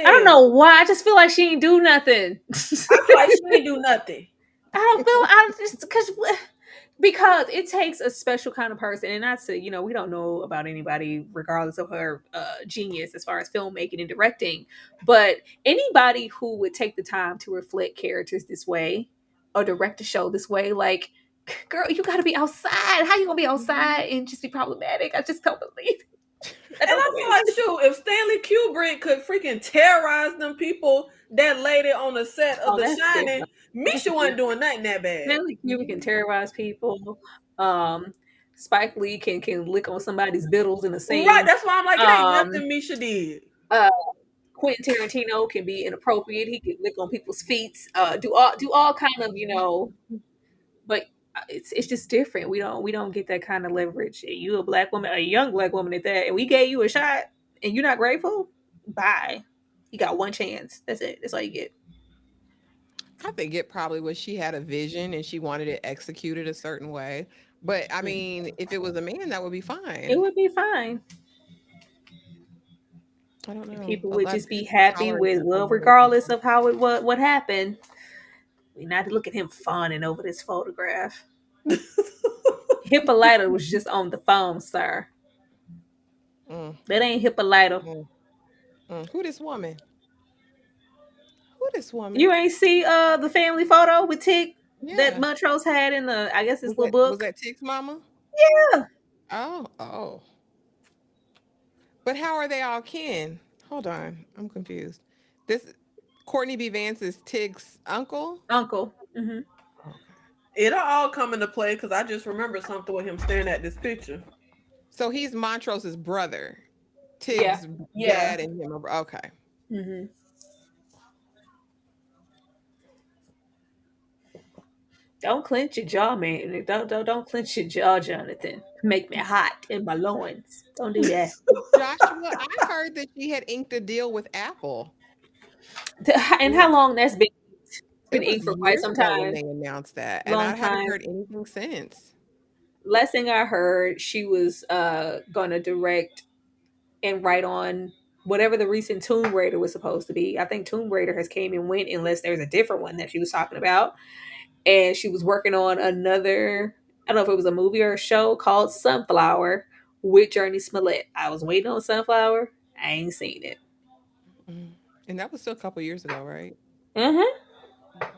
don't
talented.
know why. I just feel like she ain't do nothing.
I feel like she didn't do nothing.
I don't feel I just because it takes a special kind of person, and not to we don't know about anybody regardless of her genius as far as filmmaking and directing, but anybody who would take the time to reflect characters this way or direct a show this way, like girl, you got to be outside. How you gonna be outside and just be problematic? I just don't believe it. I
And
don't
I
believe
feel like,
it.
shoot, if Stanley Kubrick could freaking terrorize them people that laid it on the set of
Oh,
The
that's
Shining,
different. That's
Misha wasn't
different.
doing nothing that bad.
Stanley Kubrick can terrorize people. Um, Spike Lee can lick on somebody's biddles in a
Right.
scene.
That's why I'm like, it ain't
Um,
nothing Misha did.
uh, Quentin Tarantino can be inappropriate. He can lick on people's feet. Do all kind of but it's just different. We don't get that kind of leverage. You a black woman, a young black woman at that, and we gave you a shot, and you're not grateful. Bye. You got one chance. That's it. That's all you get.
I think it probably was she had a vision and she wanted it executed a certain way. But I
Mm.
mean, if it was a man, that would be
It
fine.
would be fine.
I don't
And
know.
people
A
would
lot
just be happy
tolerance
with,
is a
well,
very big
regardless
thing.
of how it what happened. We not to look at him fawning over this photograph. Hippolyta was just on the phone, sir.
Mm,
That ain't Hippolyta.
mm, Who this woman? Who this
You
woman?
ain't see the family photo with Tick that
Yeah.
Montrose had in the, I guess, his
Was
little
that
book.
Tick's mama?
Yeah.
Oh, oh. But how are they all kin? Hold on. I'm confused. This Courtney B. Vance is Tig's uncle?
Uncle.
Okay.
It'll all come into play because I just remember something with him staring at this picture.
So he's Montrose's brother.
Yeah.
Tig's
Yeah.
dad and him are okay.
hmm Don't clench your jaw, man. Don't clench your jaw, Jonathan. Make me hot in my loins. Don't do that.
Joshua, I heard that she had inked a deal with Apple.
And
Yeah.
how long that's been? It's been
It was
inked for quite
years
some
ago when
time.
they announced that, and
Long
I haven't
time.
heard anything since.
Last thing I heard, she was gonna direct and write on whatever the recent Tomb Raider was supposed to be. I think Tomb Raider has came and went unless there's a different one that she was talking about. And she was working on another, I don't know if it was a movie or a show called Sunflower with Journey Smollett. I was waiting on Sunflower. I ain't seen it.
Mhm. And that was still a couple years ago, right?
Uh-huh.
Mhm.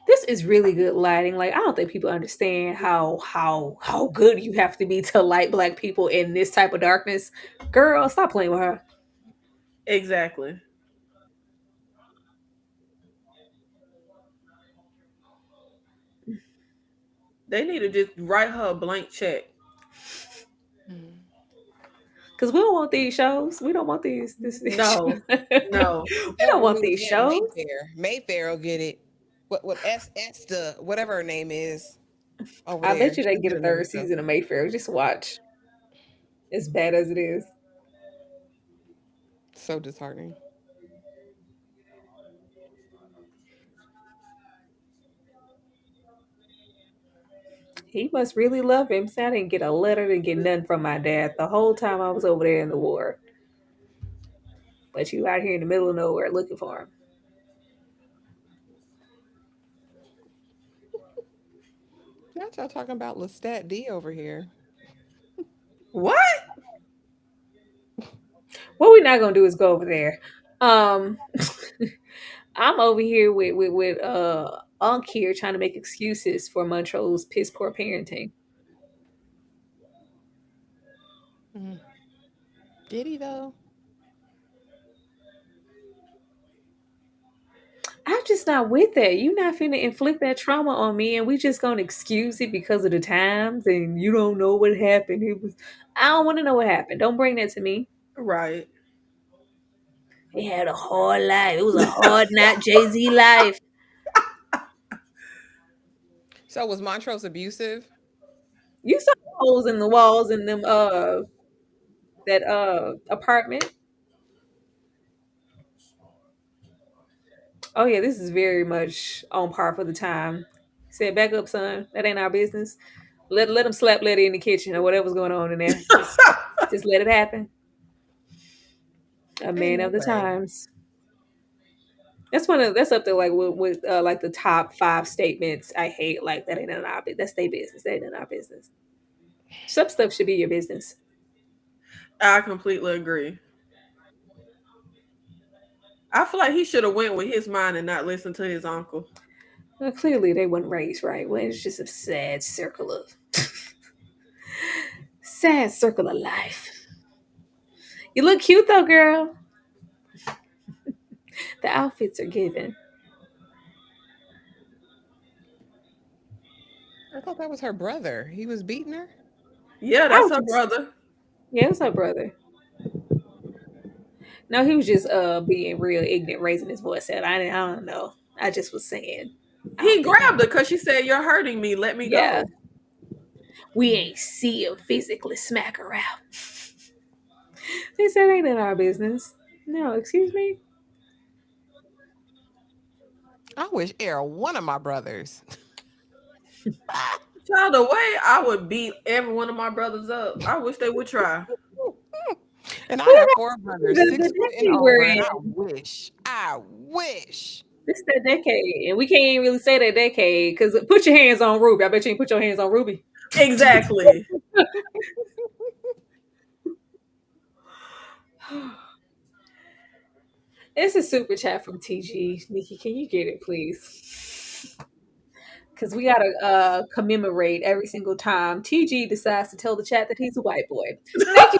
This is really good lighting. Like I don't think people understand how good you have to be to light black people in this type of darkness. Girl, stop playing with her.
Exactly. They need to just write her a blank check.
Mhm.
Cause we don't want these shows. We don't want these this
No. No.
we
Oh,
don't
we
want
need to
these
get
shows.
Mayfair. Mayfair will get it. What Esther, whatever her name is over
I bet
there.
you they
She'll
get
get
a
another
third
show.
season of Mayfair. Just watch. As bad as it is.
So disheartening.
He must really love him. See, I didn't get a letter, didn't get nothing from my dad the whole time I was over there in the war. But you out here in the middle of nowhere looking for him.
Not y'all talking about Lestat D over here.
What?
What we're not gonna do is go over there. Um I'm over here with Unc here trying to make excuses for Montrose piss poor parenting.
Mhm. Did he though?
I'm just not with that. You not finna inflict that trauma on me and we just gonna excuse it because of the times and you don't know what happened. It was I don't wanna know what happened. Don't bring that to me.
Right.
He had a hard life. It was a hard not Jay-Z life.
So was Montrose abusive?
You saw the holes in the walls in them that apartment. Oh yeah, this is very much on par for the time. He said, "Back up, son. That ain't our business. Let him slap Letty in the kitchen or whatever's going on in there. Just let it happen." A
Ain't
man
no
of the
way.
times. That's up there like with like the top five statements I hate. Like that ain't none of our business. That's their business. That ain't none of our business. Some stuff should be your business.
I completely agree. I feel like he should have went with his mind and not listened to his uncle.
Well, clearly they weren't raised right. Well, it's just a sad circle of life. You look cute though, girl. The outfits are given.
I thought that was her brother. He was beating her.
Yeah,
I
that's
was
her
just,
brother.
yeah, it was her brother. No, he was just being real ignorant, raising his voice out. I don't know. I just was saying. I don't
He
think he.
grabbed her because she said, "You're hurting me. Let me
Yeah,
go."
we ain't see him physically smack her out. They said ain't in our business. No, excuse me.
I wish Era one of my brothers.
Child, the way I would beat every one of my brothers up, I wish they would try.
And I
We
have
don't
four
know
brothers,
the
6 foot and
decade we're
over, and
in.
I wish.
This that decade, and we can't even really say that decade because put your hands on Ruby. I bet you ain't put your hands on Ruby.
Exactly.
It's a super chat from TG. Nikki, can you get it, please? Because we gotta commemorate every single time TG decides to tell the chat that he's a white boy. Thank you,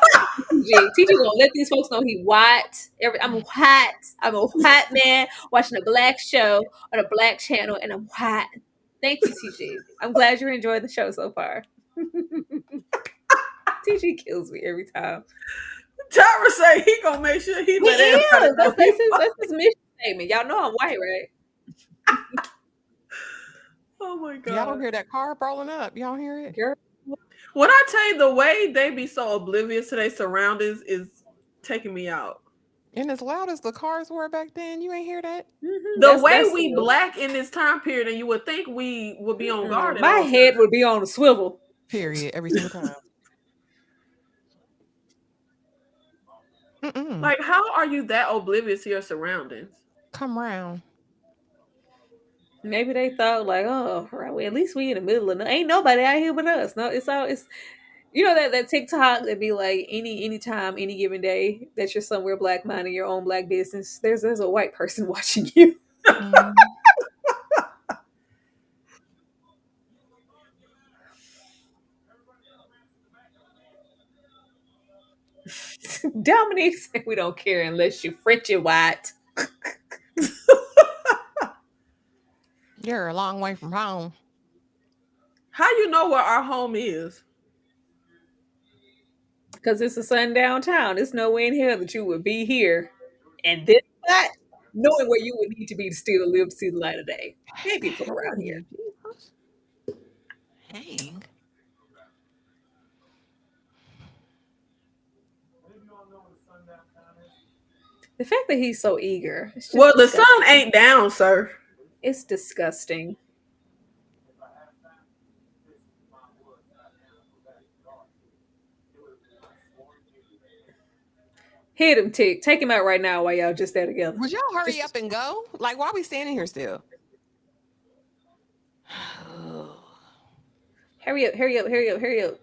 TG. TG gonna let these folks know he white. I'm white. I'm a white man watching a black show on a black channel, and I'm white. Thank you, TG. I'm glad you're enjoying the show so far. TG kills me every time.
Tyra say he gonna make sure he
He
let everybody
is.
know he white.
That's his mission statement. Y'all know I'm white, right?
Oh my
Y'all don't
god.
hear that car rolling up. Y'all hear it?
Girl.
When I tell you the way they be so oblivious to their surroundings is taking me out.
And as loud as the cars were back then, you ain't hear that?
Mm-hmm.
The way
That's
we black in this time period, and you would think we would be on guard at
my
all
head
times.
would be on a swivel.
Period. Every single time. Mm-mm.
Like, how are you that oblivious to your surroundings?
Come round.
Maybe they thought like, oh, right, well, at least we in the middle of ain't nobody out here but us. No, it's you know that TikTok that be like anytime, any given day that you're somewhere black minding your own black business, there's a white person watching you.
Mm.
Dominique said we don't care unless you French and white.
You're a long way from home.
How you know where our home is?
Because it's a sundown town. There's no way in hell that you would be here and this spot, knowing where you would need to be to still live to see the light of day. Maybe from around here.
Hey, Jesus. Hang.
The fact that he's so eager, it's just
Well, the sun
disgusting.
ain't down, sir.
It's disgusting. Hit him, Tick. Take him out right now while y'all just there together.
Would y'all hurry
Just
up and go? Like, why are we standing here still?
hurry up, hurry up, hurry up, hurry up.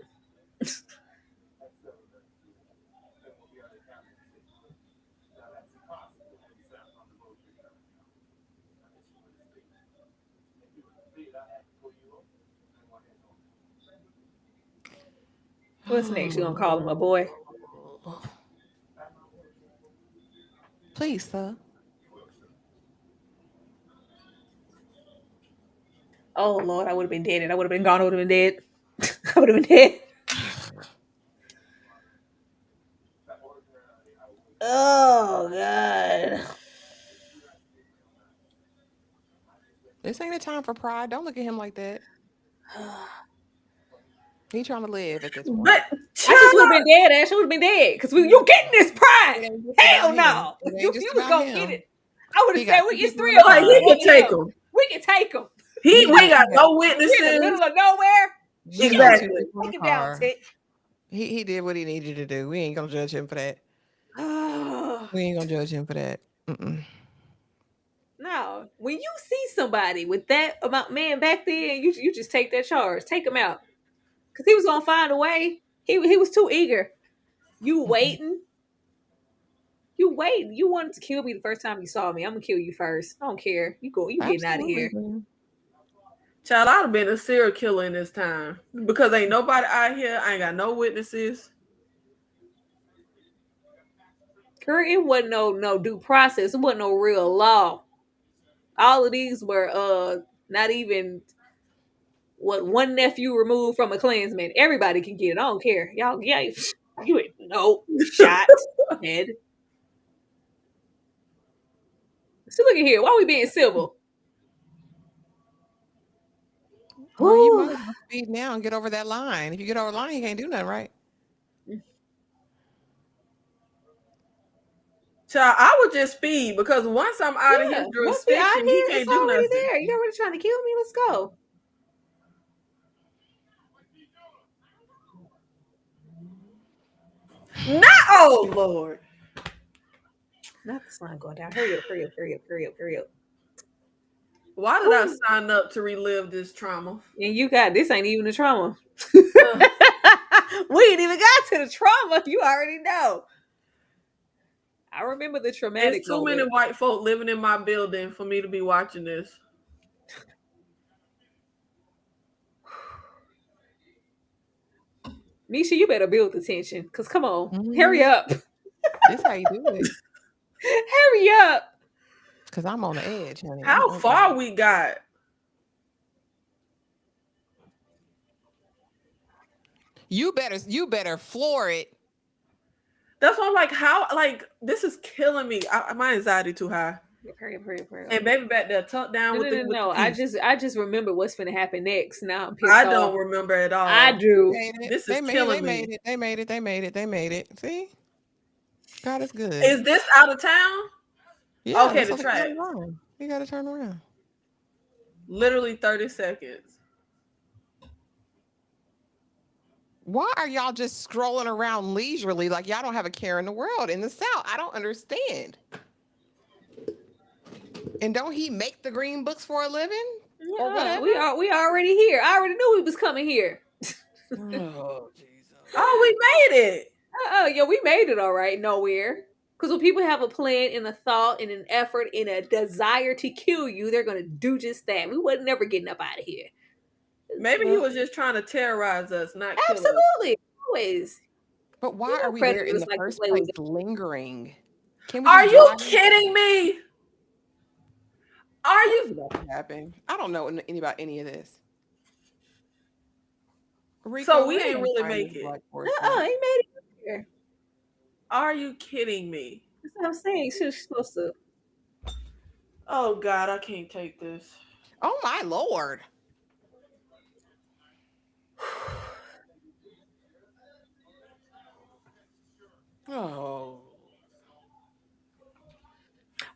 What's next? You gonna call him a boy?
Please, sir.
Oh Lord, I would have been dead. I would have been gone. I would have been dead. I would have been dead. Oh God.
This ain't a time for pride. Don't look at him like that. He trying to live at this point.
But
I just would have
child,
been dead, Ash. I would have been dead because you getting this pride.
It ain't just about
Hell
him.
no,
It ain't
you
just
was
about
gonna get
him.
it. I would
He
have said,
got two
"It's
people in
three
the
of us.
like
We
he
car.
could take
can
them.
we can take him.
We got no
We're in the
witnesses.
middle of nowhere.
He
We
got
can
two
Exactly.
people in the
take him down,
car.
Tick."
He did what he needed to do. We ain't gonna judge him for that. We ain't gonna judge him for that. Mm-mm.
No, when you see somebody with that amount man back then, you just take that charge, take him out, because he was gonna find a way. He was too eager. You
Mm-mm.
waiting, you waiting. You wanted to kill me the first time you saw me. I'm gonna kill you first. I don't care. You go. You getting out of
Absolutely.
here.
Man.
Child, I'd have been a serial killer in this time because ain't nobody out here. I ain't got no witnesses.
Girl, it wasn't no due process. It wasn't no real law. All of these were not even what one nephew removed from a Klansman. Everybody can get it. I don't care. Y'all, yeah, you ain't no shot head. So look at here. Why we being civil?
Well, you might
Ooh.
as well speed now and get over that line. If you get over the line, you can't do nothing, right?
Child, I would just speed because once I'm out of his
Once we out
jurisdiction, he
here,
can't
it's
do
already
nothing.
there. You already trying to kill me? Let's go.
No, oh Lord.
Not the slime going down. Hurry up, hurry up, hurry up, hurry up, hurry up.
Why did I sign up to relive this trauma?
And you got this ain't even the trauma.
Ugh.
We ain't even got to the trauma. You already know. I remember the traumatic
There's too many
moment.
white folk living in my building for me to be watching this.
Misha, you better build the tension. Because come on, hurry up.
That's how you do it.
Hurry up.
Because I'm on the edge, honey.
How far we got?
You better floor it.
That's why I'm like, how? Like, this is killing me. My anxiety too high.
Hurry up, hurry up, hurry up.
And baby back there tucked down with the
No.
the
I just remember what's gonna happen next. Now I'm pissed
I
off.
don't remember at all.
I do.
This is killing me.
They made it. See? God is good.
Is this out of town?
Yeah,
Okay,
so
the track.
You gotta turn around.
Literally 30 seconds.
Why are y'all just scrolling around leisurely like y'all don't have a care in the world in the South? I don't understand. And don't he make the green books for a living?
Yeah,
or whatever?
we already here. I already knew we was coming here.
Oh, Jesus.
Oh, we made it.
Yeah, we made it all right. Nowhere. Because when people have a plan and a thought and an effort and a desire to kill you, they're gonna do just that. We wasn't never getting up out of here.
Maybe he was just trying to terrorize us, not kill us.
Absolutely, always.
But why are we there in the first place lingering?
Are you kidding me? Are you
about to happen? I don't know any about any of this. Rico,
so we ain't really make it.
Ain't made it here.
Are you kidding me?
That's what I'm saying. She's supposed to.
Oh God, I can't take this.
Oh my Lord. Oh.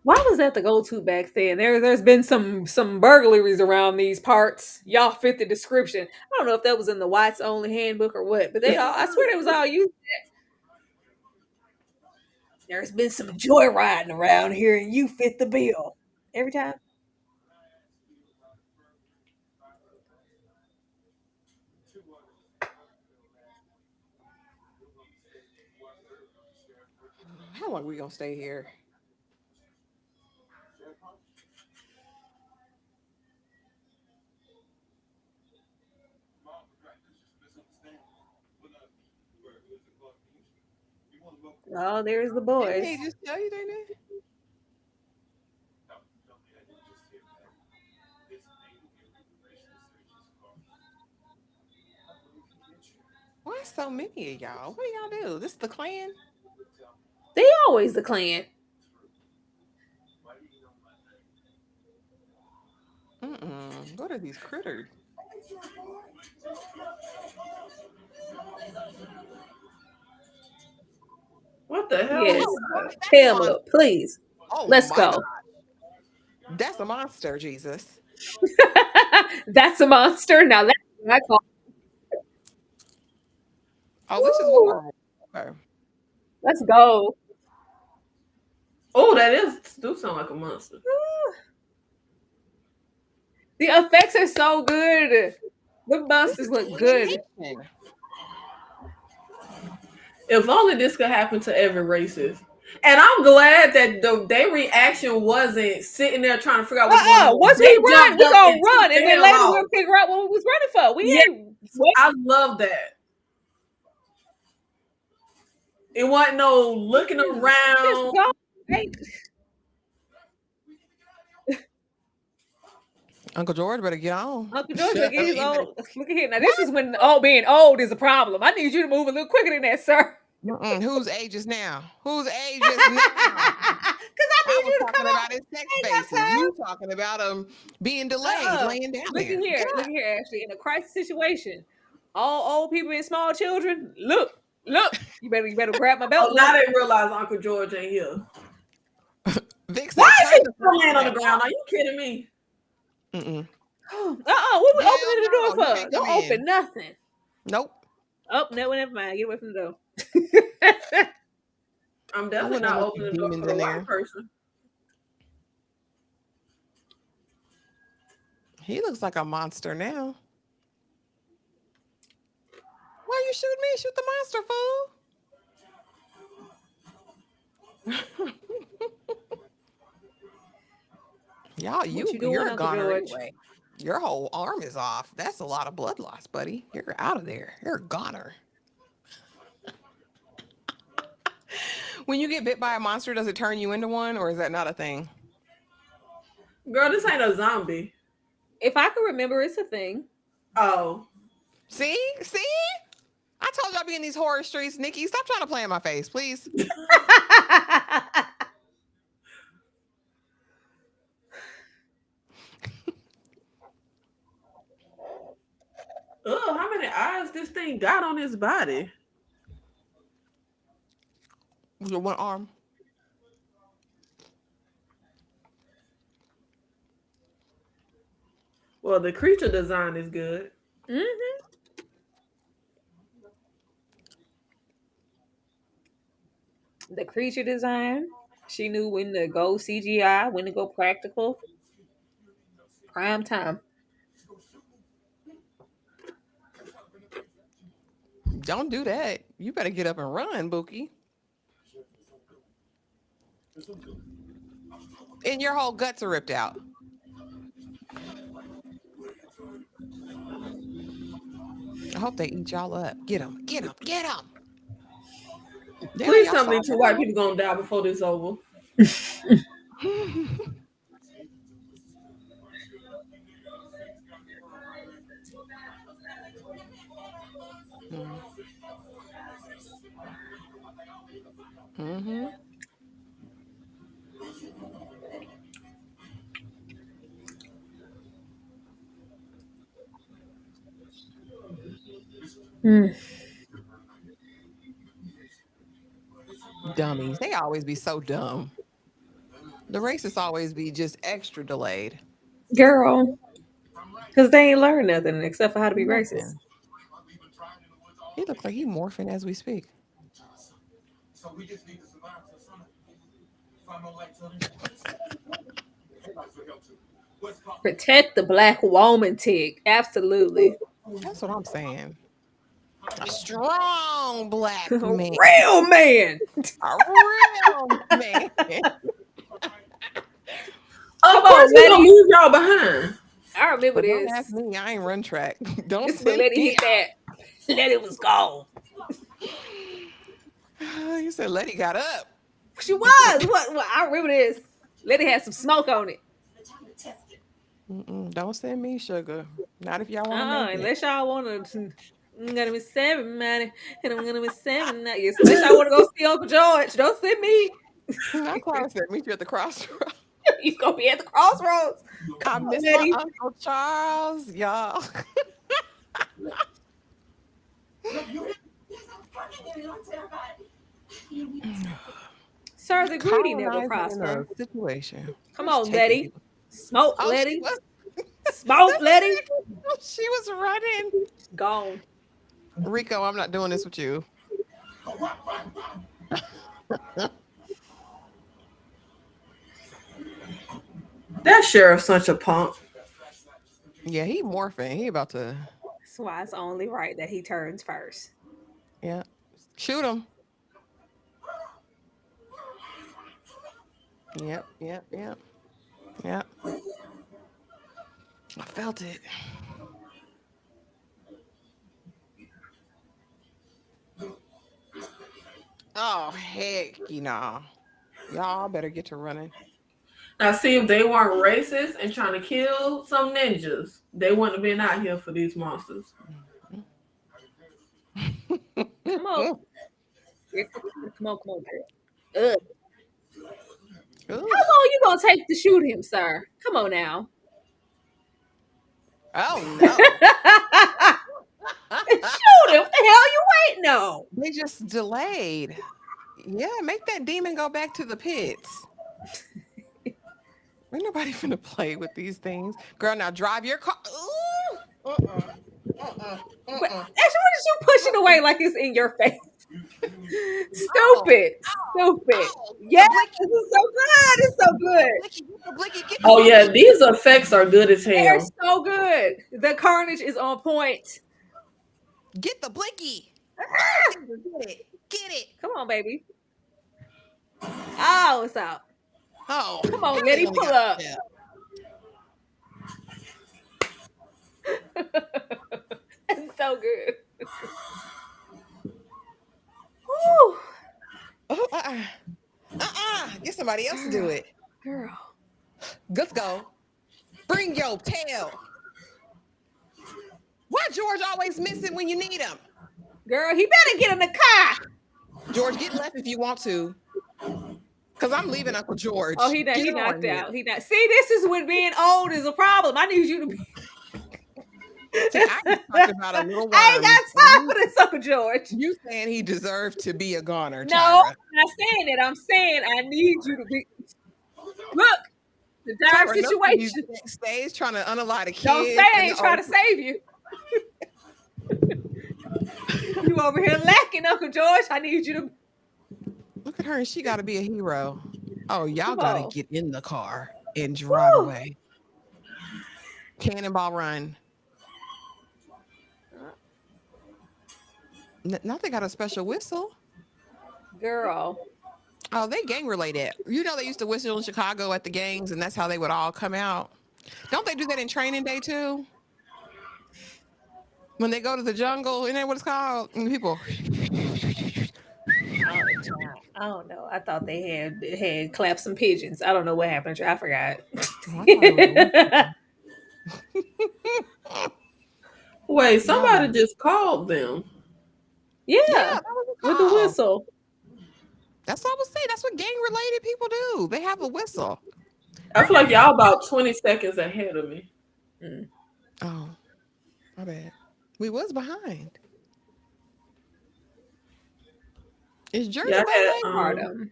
Why was that the go-to back then? There's been some burglaries around these parts. Y'all fit the description. I don't know if that was in the Whites Only handbook or what, but I swear they was all using that. There's been some joyriding around here, and you fit the bill every time.
How long are we gonna stay here?
Oh, there's the boys.
Didn't they just tell you they did? Why so many of y'all? What do y'all do? This is the Klan?
They always the Klan.
What are these critters?
What the hell?
Yes.
Was
Pamela, please.
Oh,
Let's go.
God. That's a monster, Jesus.
That's a monster. Now that's what I call.
Oh, this is what. Okay.
Let's go.
Oh, that do sound like a monster.
The effects are so good. The monsters look good.
If only this could happen to every racist. And I'm glad that their reaction wasn't sitting there trying to figure out what's going on.
Once we run, we're gonna run, and then later we'll figure out what we was running for. We ain't.
I love that. It wasn't no looking around.
Uncle George better get on.
Uncle George better get his
He better-
old. Look at here. Now, this is when being old is a problem. I need you to move a little quicker than that, sir.
Whose age is now? Whose age is now?
Because I
I
need
was
you to come
talking
on.
about his sex
Ain't got
spaces.
time.
You talking about being delayed, laying down
Look
there.
at here. Look at here, Ashley. In a crisis situation, all old people and small children, look. You better grab my belt.
Oh, now they realize Uncle George ain't here.
Vic
Why
said,
is he
"Turn the
still laying on the
flashlight
ground? Are you kidding me?
Mm-mm.
What we
Hell
opening the
no,
door
you
for?
can't
Don't
come in.
open nothing.
Nope.
Oh, no, never mind. Get away from the door.
I'm
I
definitely
wouldn't
not
let
opening
you
the door
demons
for the
in
white
there.
person.
He looks like a monster now. Why you shoot me? Shoot the monster, fool. Y'all,
What you
you're
doing,
a
Uncle
goner
George?
anyway. Your whole arm is off. That's a lot of blood loss, buddy. You're out of there. You're a goner. When you get bit by a monster, does it turn you into one, or is that not a thing?
Girl, this ain't a zombie.
If I can remember, it's a thing.
Oh.
See? I told y'all be in these horror streets. Nikki, stop trying to play in my face, please.
Ugh, how many eyes this thing got on his body?
With your one arm.
Well, the creature design is good.
Mm-hmm. The creature design. She knew when to go CGI, when to go practical. Prime time.
Don't do that. You better get up and run, Bookie. And your whole guts are ripped out. I hope they eat y'all up. Get them.
Please tell me two white people gonna die before this over.
Mm-hmm.
Mm.
Dummies. They always be so dumb. The racists always be just extra delayed.
Girl. Because they ain't learned nothing except for how to be racist.
Nothing. He looks like he morphing as we speak.
Protect the black woman tick. Absolutely.
That's what I'm saying. A strong black man.
Real man.
A real man.
Of course, we gonna leave y'all behind.
I remember
But don't
this.
ask me. I ain't run track. Don't
This is when
send
Leti
me
hit that. Leti was gone.
You said Leti got up.
She was. What? I remember this. Leti had some smoke on it.
Don't send me sugar. Not if y'all want to make it.
Unless y'all want to. I'm gonna be 7 money, and I'm gonna be 7 now. Yes, unless y'all want to go see Uncle George, don't send me.
I promise that meet you at the crossroads.
You gonna be at the crossroads.
I miss my Uncle Charles, y'all.
Sir, the greedy never
Colonizing
prosper.
in a situation.
Come
Just
on,
taking
Leti.
people.
Smoke,
Oh,
Leti.
she was.
Smoke, Leti.
She was running.
Gone.
Rico, I'm not doing this with you.
That sheriff's such a punk.
Yeah, he morphing. He about to.
That's why it's only right that he turns first.
Yeah. Shoot him. Yep. I felt it. Oh, heck, Y'all better get to running.
I see if they weren't racist and trying to kill some ninjas, they wouldn't have been out here for these monsters.
Come on. Come on, girl. Ugh. How long you gonna take to shoot him, sir? Come on now.
Oh no.
Shoot him. What the hell you waiting on?
They just delayed. Yeah, make that demon go back to the pits. Ain't nobody finna play with these things. Girl, now drive your car.
But actually, what is you pushing away like it's in your face? Stupid. Stupid. Yeah, this is so good. It's so good.
Oh yeah, these effects are good as
They're
hell.
so good. The carnage is on point.
Get the blicky. Get it.
Come on, baby. Oh, it's out.
Oh,
Come on, Leti, pull up. It's so good. Woo.
Oh, get somebody else to do it.
Girl.
Let's go. Bring your tail. Why George always missing when you need him?
Girl, he better get in the car.
George, get left if you want to. Because I'm leaving Uncle George.
Oh, he knocked out. He not. See, this is when being old is a problem. I need you to be.
See, I talked about a little worm.
I ain't got time for this, Uncle George.
You saying he deserved to be a goner,
No,
Tyra.
I'm not saying it. I'm saying I need you to be. Look, the dire
Tyra,
situation.
Stays trying to unalive the kids.
Don't say I ain't trying to save you. You over here lacking, Uncle George. I need you to.
Look at her, and she got to be a hero. Oh, y'all
Come
got
on.
to get in the car and drive away. Cannonball run. Now they got a special whistle.
Girl.
Oh, they gang related. You know they used to whistle in Chicago at the gangs, and that's how they would all come out. Don't they do that in Training Day too? When they go to the jungle, isn't that what it's called? And people.
I don't know. I thought they had clapped some pigeons. I don't know what happened. I forgot.
Wait, somebody just called them.
Yeah, with the whistle.
That's what I was saying. That's what gang related people do. They have a whistle.
I feel like y'all about 20 seconds ahead of me.
Oh, my bad. We was behind. Is Journey
Autumn?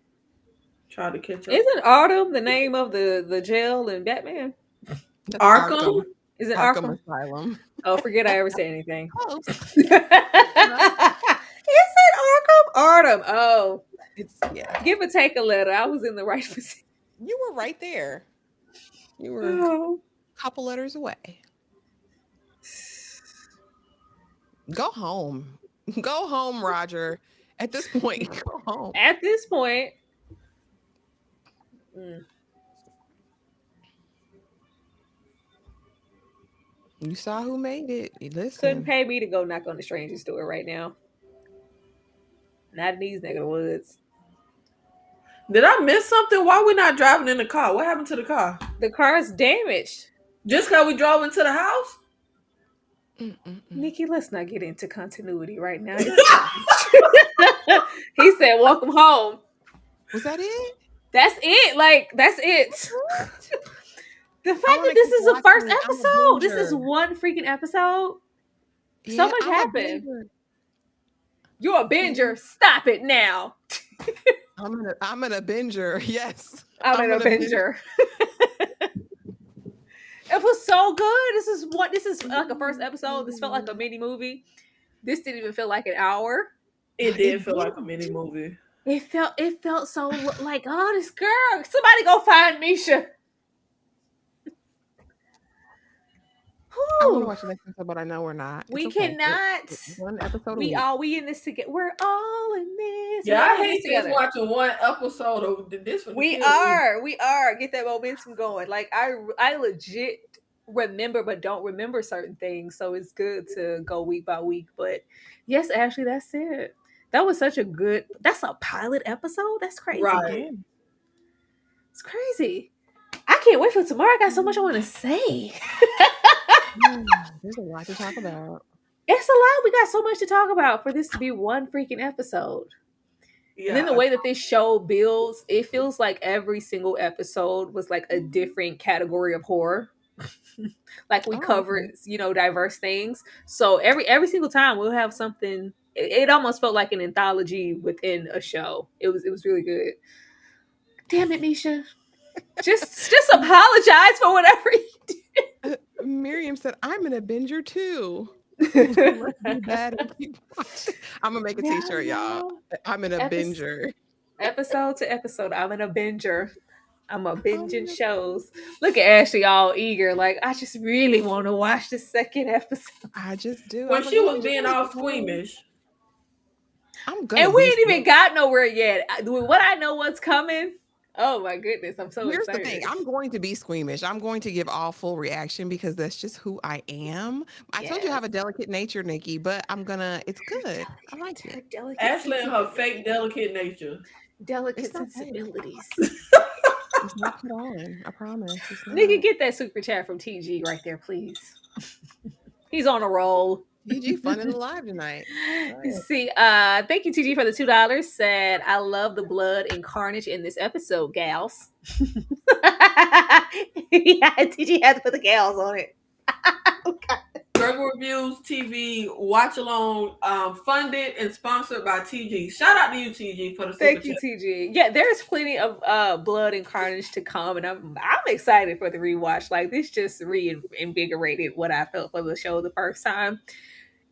Try to catch up.
Isn't Autumn the name of the jail in Batman?
Arkham?
Is it Arkham?
Asylum.
Oh, forget I ever said anything.
Close.
Is it Arkham? Autumn. Oh,
It's
give or take a letter. I was in the right position.
You were right there. You were a couple letters away. Go home. Go home, Roger. At this point, go home.
At this point.
You saw who made it. You listen.
Couldn't pay me to go knock on the stranger's door right now. Not in these nigga woods.
Did I miss something? Why we not driving in the car? What happened to the car?
The car's damaged.
Just because we drove into the house?
Nikki, let's not get into continuity right now. He said, welcome home.
Was that it?
That's it. Like, that's it. The fact that this is the first episode. This is one freaking episode. Yeah, so much happened. You're a binger. Stop it now.
I'm an binger. Yes.
I'm an binger. It was so good. This is like a first episode. This felt like a mini movie. This didn't even feel like an hour.
It did feel like a mini movie.
It felt so like, oh, this girl. Somebody go find Misha.
I want to watch the next episode, but I know we're not.
We cannot.
One episode.
We in this together. We're all in this.
Yeah, I hate just watching one episode of this.
We are. Get that momentum going. Like I legit remember, but don't remember certain things. So it's good to go week by week. But yes, Ashley, that's it. That was such a good. That's a pilot episode. That's crazy.
Right.
It's crazy. I can't wait for tomorrow. I got so much I want to say.
There's a lot to talk about.
It's a lot. We got so much to talk about for this to be one freaking episode. And then the
Yeah.
way that this show builds, it feels like every single episode was like a different category of horror. Like we
Oh,
covered,
okay.
diverse things. So every single time we'll have something. It almost felt like an anthology within a show. It was really good. Damn it, Misha. Just apologize for whatever you
Miriam said, "I'm an Avenger too."
did.
Let's do that and keep watching. I'm gonna make a
Yeah,
T-shirt, y'all.
no.
I'm an Avenger.
Episode to episode, I'm an Avenger. I'm a
I'm
binging
an
shows. Look at Ashley all eager. Like, I just really want to watch the second episode.
I just do. I
When
was like,
she
let
was
me just
being
watch
all
the whole.
squeamish.
I'm gonna
And we
be
ain't even
squeamish.
got nowhere yet. With what I know what's coming. Oh my goodness. I'm so
Here's the thing.
excited.
I'm going to be squeamish. I'm going to give all full reaction because that's just who I am. I told you I
Yes.
have a delicate nature, Nikki, but it's good. I
Delicate,
like it.
delicate
Ashley and her
sensibilities.
fake delicate nature.
Delicate
It's not fake.
sensibilities.
It's not put on. I promise. It's
Nigga,
not.
get that super chat from TG right there, please. He's on a roll.
GG fun and alive tonight. Right.
See, thank you, TG, for the $2. Said, I love the blood and carnage in this episode, gals. Yeah, TG had to put the gals on it.
Burger Reviews TV watch along, funded and sponsored by TG. Shout out to you, TG, for the super
Thank you,
chat.
TG. Yeah, there's plenty of blood and carnage to come, and I'm excited for the rewatch. Like, this just reinvigorated what I felt for the show the first time.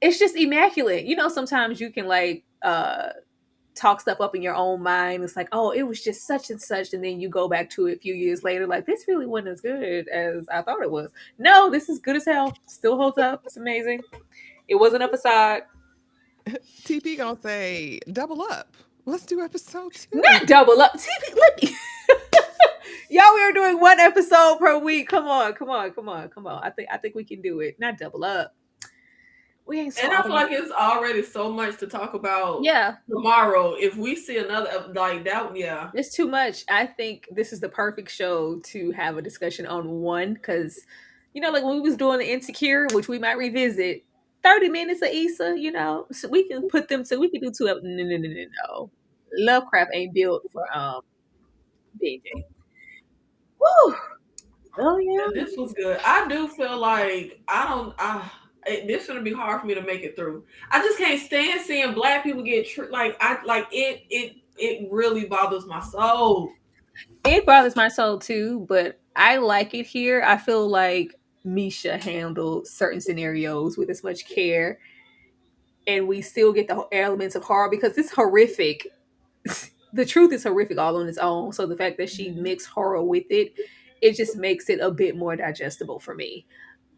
It's just immaculate. You know, sometimes you can like talk stuff up in your own mind. It's like, oh, it was just such and such, and then you go back to it a few years later, like, this really wasn't as good as I thought it was. No, this is good as hell. Still holds up. It's amazing. It wasn't a facade.
TP gonna say double up. Let's do episode 2.
Not double up. TP, let me. Y'all, we are doing one episode per week. Come on. I think we can do it. Not double up. We ain't
And I feel like
solving.
it's already so much to talk about
Yeah,
tomorrow. If we see another like that, yeah.
it's too much. I think this is the perfect show to have a discussion on one because, you know, like when we was doing the Insecure, which we might revisit, 30 minutes of Issa, you know, so we can put them to, we can do two. No. Lovecraft ain't built for BJ. Woo! Oh yeah.
And this was good. I do feel like this is gonna be hard for me to make it through. I just can't stand seeing black people get it really bothers my soul.
It bothers my soul too, but I like it here. I feel like Misha handled certain scenarios with as much care, and we still get the elements of horror because it's horrific. The truth is horrific all on its own. So the fact that she mixed horror with it, it just makes it a bit more digestible for me.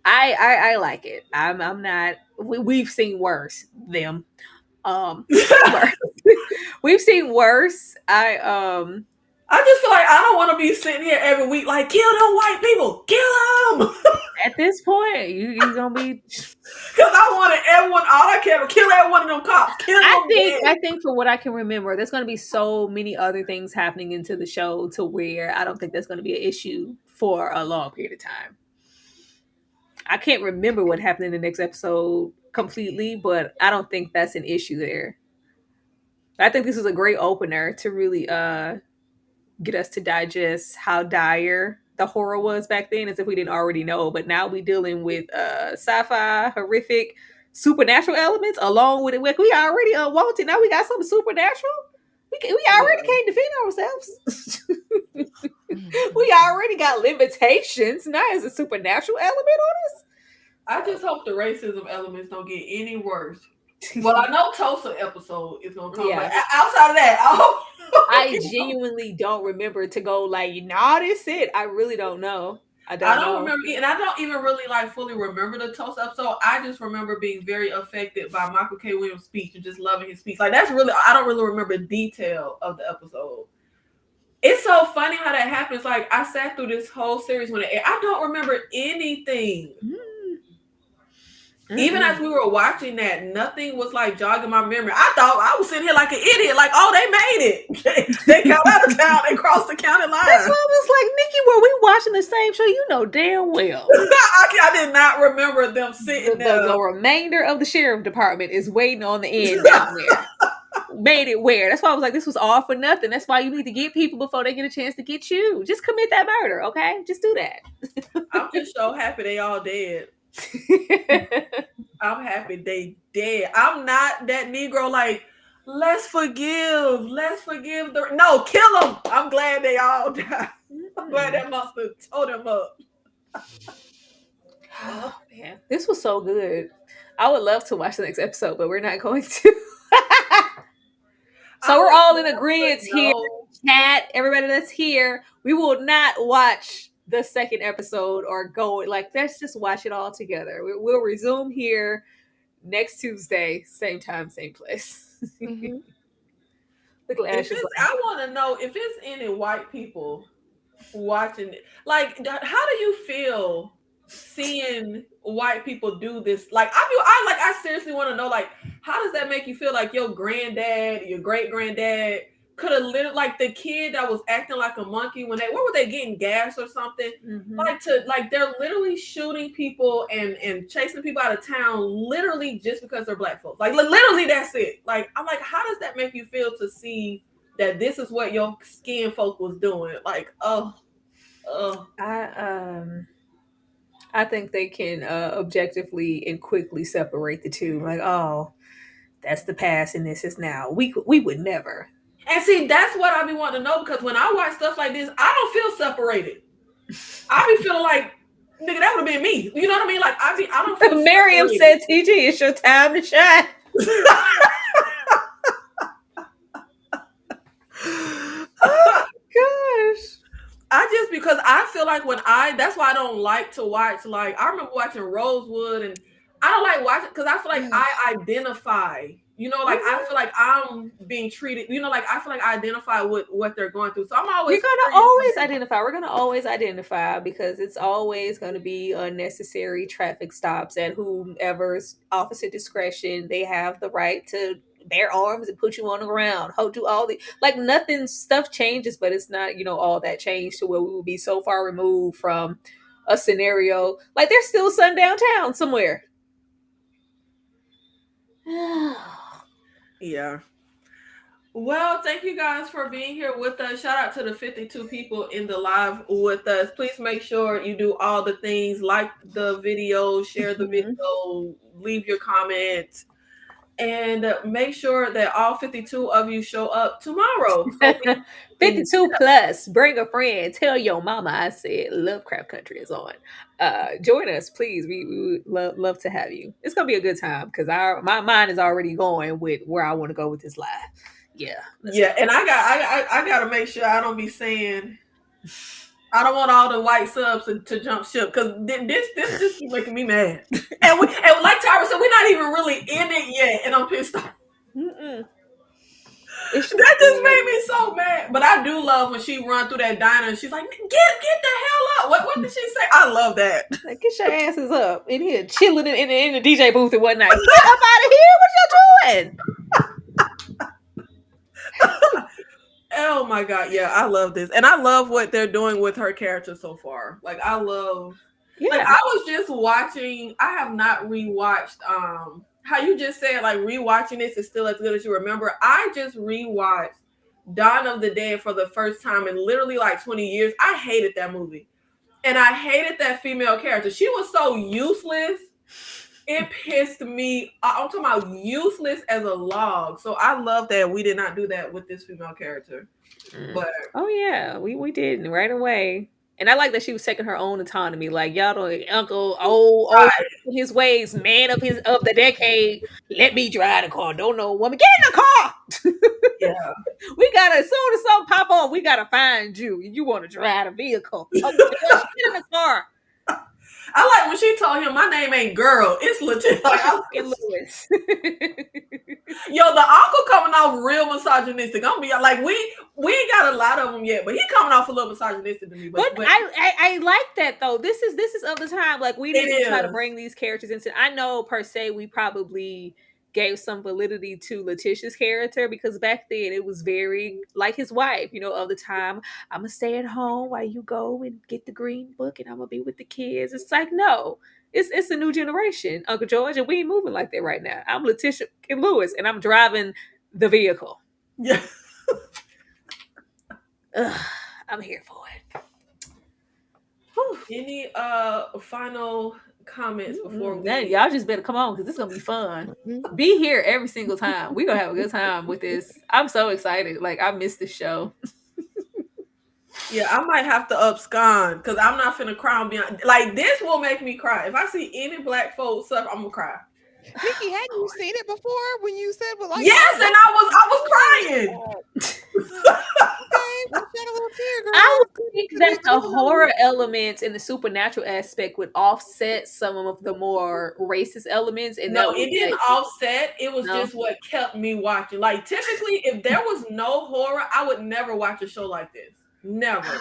I like it. I'm not. We've seen worse. We've seen worse. We've seen worse.
I just feel like I don't want to be sitting here every week like, kill them white people, kill them.
At this point, you gonna be.
Because I wanted everyone, all I care about, kill every one of them cops. Kill them.
I think for what I can remember, there's gonna be so many other things happening into the show to where I don't think that's gonna be an issue for a long period of time. I can't remember what happened in the next episode completely, but I don't think that's an issue there. I think this is a great opener to really get us to digest how dire the horror was back then, as if we didn't already know. But now we dealing with sci-fi, horrific, supernatural elements along with it. We already wanted. Now we got something supernatural. We already can't defend ourselves. We already got limitations. Now is a supernatural element on us.
I just hope the racism elements don't get any worse. Well, I know Tulsa episode is gonna come, but outside of that,
I genuinely don't remember to go like, nah, this it. I really don't know. I don't
remember, and I don't even really like fully remember the Tulsa episode. I just remember being very affected by Michael K. Williams' speech and just loving his speech. Like that's really, I don't really remember detail of the episode. It's so funny how that happens. Like I sat through this whole series when I don't remember anything. Even as
Mm-mm.
we were watching that, nothing was like jogging my memory. I thought I was sitting here like an idiot, like, oh, they made it. They got out of town. They crossed the county
That's
line.
why I was like, Nikki, were we watching the same show? You know damn well.
I did not remember them sitting
The
there.
remainder of the sheriff department is waiting on the end down there. Made it where? That's why I was like, this was all for nothing. That's why you need to get people before they get a chance to get you. Just commit that murder, okay? Just do that.
I'm just so happy they all dead. I'm happy they dead. I'm not that Negro like, let's forgive. No, kill them. I'm glad they all died. I'm glad that monster tore them up.
Oh man, this was so good. I would love to watch the next episode, but we're not going to. So we're all in agreement here. Chat, everybody that's here, we will not watch the second episode or go like let's just watch it all together. We'll resume here next Tuesday, same time, same place.
Mm-hmm.
Look at Ash.
I want to know if it's any white people watching it. Like, how do you feel seeing white people do this? Like, I seriously want to know, like, how does that make you feel? Like your granddad, your great granddad could have literally, like the kid that was acting like a monkey when what were they getting gas or something? Like they're literally shooting people and chasing people out of town literally just because they're black folks. Like literally that's it. Like I'm like, how does that make you feel to see that this is what your skin folk was doing? Like,
I think they can objectively and quickly separate the two. Like, oh, that's the past and this is now. We would never.
And see, that's what I be wanting to know, because when I watch stuff like this, I don't feel separated. I be feeling like, nigga, that would have been me. You know what I mean? Like I don't feel
Miriam
separated.
said, TG, it's your time to shine. Oh gosh.
Because I feel like that's why I don't like to watch, like I remember watching Rosewood, and I don't like watching because I feel like I identify, like I feel like I'm being treated, like I feel like I identify with what they're going through. So I'm always
We're gonna always identify because it's always gonna be unnecessary traffic stops at whomever's officer discretion. They have the right to bear arms and put you on the ground, do all the nothing, stuff changes, but it's not all that changed to where we will be so far removed from a scenario like there's still sun downtown somewhere.
Yeah. Well, thank you guys for being here with us. Shout out to the 52 people in the live with us. Please make sure you do all the things, like the video, share the video, leave your comments, and make sure that all 52 of you show up tomorrow.
52 plus, bring a friend, tell your mama I said Lovecraft Country is on. Join us, please. We would love to have you. It's gonna be a good time because my mind is already going with where I want to go with this live. Yeah.
And I gotta make sure I don't be saying I don't want all the white subs to jump ship, because this is making me mad. And like Tyra said, we're not even really in it yet, and I'm pissed off.
That
just made me so mad. But I do love when she run through that diner and she's like, get the hell up. What did she say? I love that.
Like, get your asses up in here, chilling in the DJ booth and whatnot. Get up out of here. What y'all doing?
Oh my God. Yeah, I love this. And I love what they're doing with her character so far. Like, I love, like, I was just watching, I have not rewatched, how you just said, like, rewatching this is still as good as you remember. I just rewatched Dawn of the Dead for the first time in literally like 20 years. I hated that movie. And I hated that female character. She was so useless. It pissed me. I'm talking about useless as a log. So I love that we did not do that with this female character. But
oh yeah, we did right away. And I like that she was taking her own autonomy. Like, y'all don't, Uncle old in his ways, man of the decade. Let me drive the car. Don't know a woman. Get in the car.
Yeah.
We gotta, as soon as something pop on, we gotta find you. You want to drive a vehicle. Okay, get in the car.
I like when she told him my name ain't girl, it's legit. Like,
And Lewis.
yo, the uncle coming off real misogynistic. I'm be like, we ain't got a lot of them yet, but he coming off a little misogynistic to me.
But I like that though. This is of the time. Like we didn't try to bring these characters into. I know per se we probably gave some validity to Letitia's character because back then it was very like his wife, of the time. I'm gonna stay at home while you go and get the green book, and I'm gonna be with the kids. It's like no, it's a new generation, Uncle George, and we ain't moving like that right now. I'm Letitia and Lewis, and I'm driving the vehicle.
Yeah.
I'm here for it.
Any final comments before we
y'all just better come on because this is gonna be fun. Be here every single time. We're gonna have a good time with this. I'm so excited. Like I missed this show.
Yeah, I might have to abscond because I'm not finna cry on beyond. Like this will make me cry. If I see any black folks stuff, I'm gonna cry.
Nikki, hadn't you seen it before when you said like
yes, and I was crying.
I would think that the horror elements and the supernatural aspect would offset some of the more racist elements. And
no, it didn't offset. It was just what kept me watching. Like typically, if there was no horror, I would never watch a show like this. Never.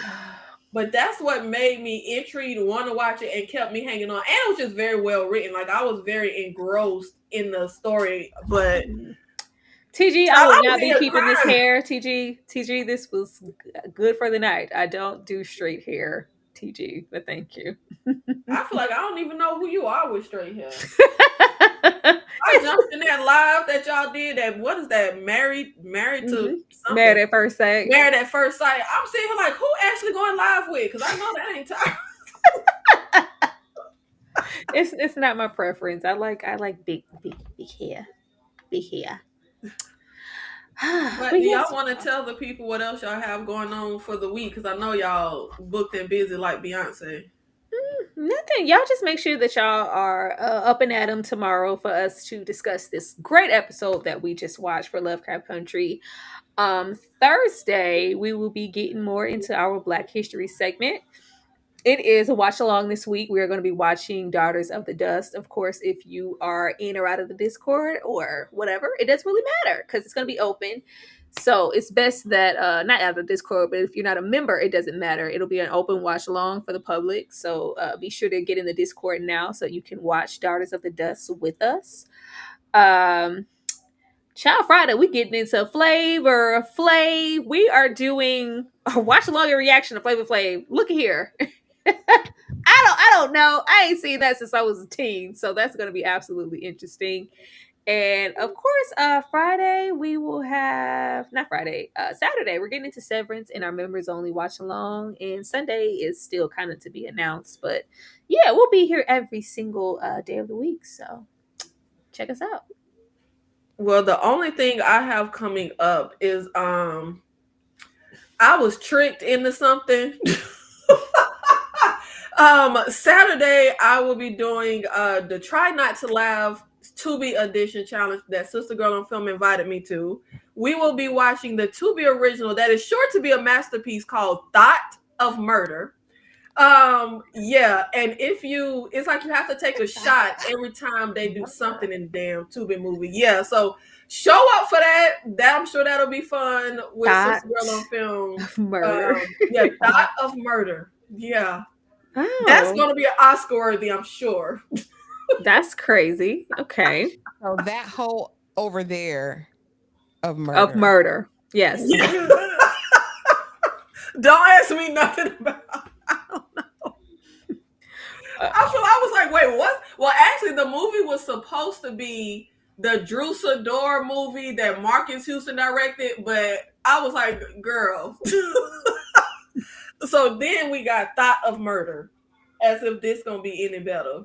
But that's what made me intrigued, want to watch it, and kept me hanging on. And it was just very well written. Like I was very engrossed in the story. But
TG, I will not be keeping this hair. TG, this was good for the night. I don't do straight hair, TG, but thank you.
I feel like I don't even know who you are with straight hair. I jumped in that live that y'all did. That what is that? Married to something.
Married at First Sight.
Married at First Sight. I'm sitting here like, who actually going live with? Because I know that ain't Tyra.
It's not my preference. I like big hair, big hair.
But do y'all want to tell the people what else y'all have going on for the week? Because I know y'all booked and busy like Beyonce.
Nothing. Y'all just make sure that y'all are up and at 'em tomorrow for us to discuss this great episode that we just watched for Lovecraft Country. Thursday, we will be getting more into our Black History segment. It is a watch along this week. We are going to be watching Daughters of the Dust. Of course, if you are in or out of the Discord or whatever, it doesn't really matter because it's going to be open. So it's best that, not out of the Discord, but if you're not a member, it doesn't matter. It'll be an open watch along for the public. So be sure to get in the Discord now so you can watch Daughters of the Dust with us. Child Friday, we getting into Flavor Flav. We are doing a watch along and reaction to Flavor Flav. Look here. I don't know. I ain't seen that since I was a teen. So that's going to be absolutely interesting. And of course, Friday we will have not Friday, Saturday we're getting into Severance and our members only watch along, and Sunday is still kind of to be announced. But yeah, we'll be here every single day of the week. So check us out.
Well, the only thing I have coming up is I was tricked into something. Saturday I will be doing the Try Not to Laugh Tubi edition challenge that Sister Girl on Film invited me to. We will be watching the Tubi original that is sure to be a masterpiece called Thought of Murder. Yeah, and it's like you have to take a shot every time they do something in the damn Tubi movie. Yeah, so show up for that. I'm sure that'll be fun with Sister Girl on Film.
Murder.
Yeah, Thought of Murder. Yeah. Oh. That's going to be an Oscar worthy, I'm sure.
That's crazy. Okay.
So that whole over there of murder.
Of murder. Yes.
Yeah. Don't ask me nothing about I don't know. I was like, wait, what? Well, actually, the movie was supposed to be the Drew Sidor movie that Marcus Houston directed, but I was like, girl. So then we got Thought of Murder, as if this gonna be any better.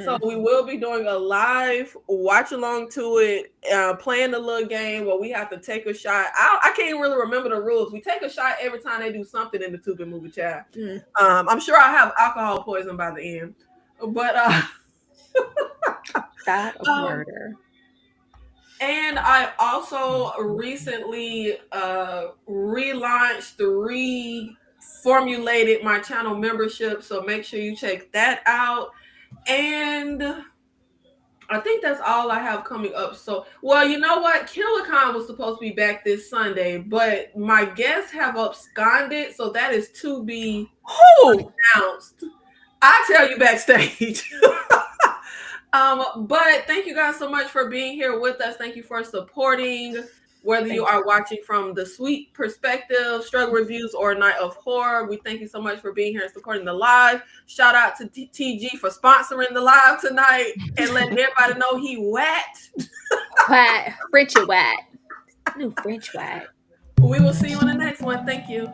So we will be doing a live watch along to it, playing a little game where we have to take a shot. I can't really remember the rules. We take a shot every time they do something in the Tubi movie chat. I'm sure I have alcohol poison by the end, but
Thought of Murder.
And I also recently relaunched, formulated my channel membership, so make sure you check that out. And I think that's all I have coming up. So, well, you know what? KillerCon was supposed to be back this Sunday, but my guests have absconded, so that is to be announced. I'll tell you backstage. But thank you guys so much for being here with us. Thank you for supporting, whether you are watching from the Sweet Perspective, Struggle Reviews, or Night of Horror. We thank you so much for being here and supporting the live. Shout out to TG for sponsoring the live tonight and letting everybody know he wet.
French wet. No, French wet.
We will see you on the next one. Thank you.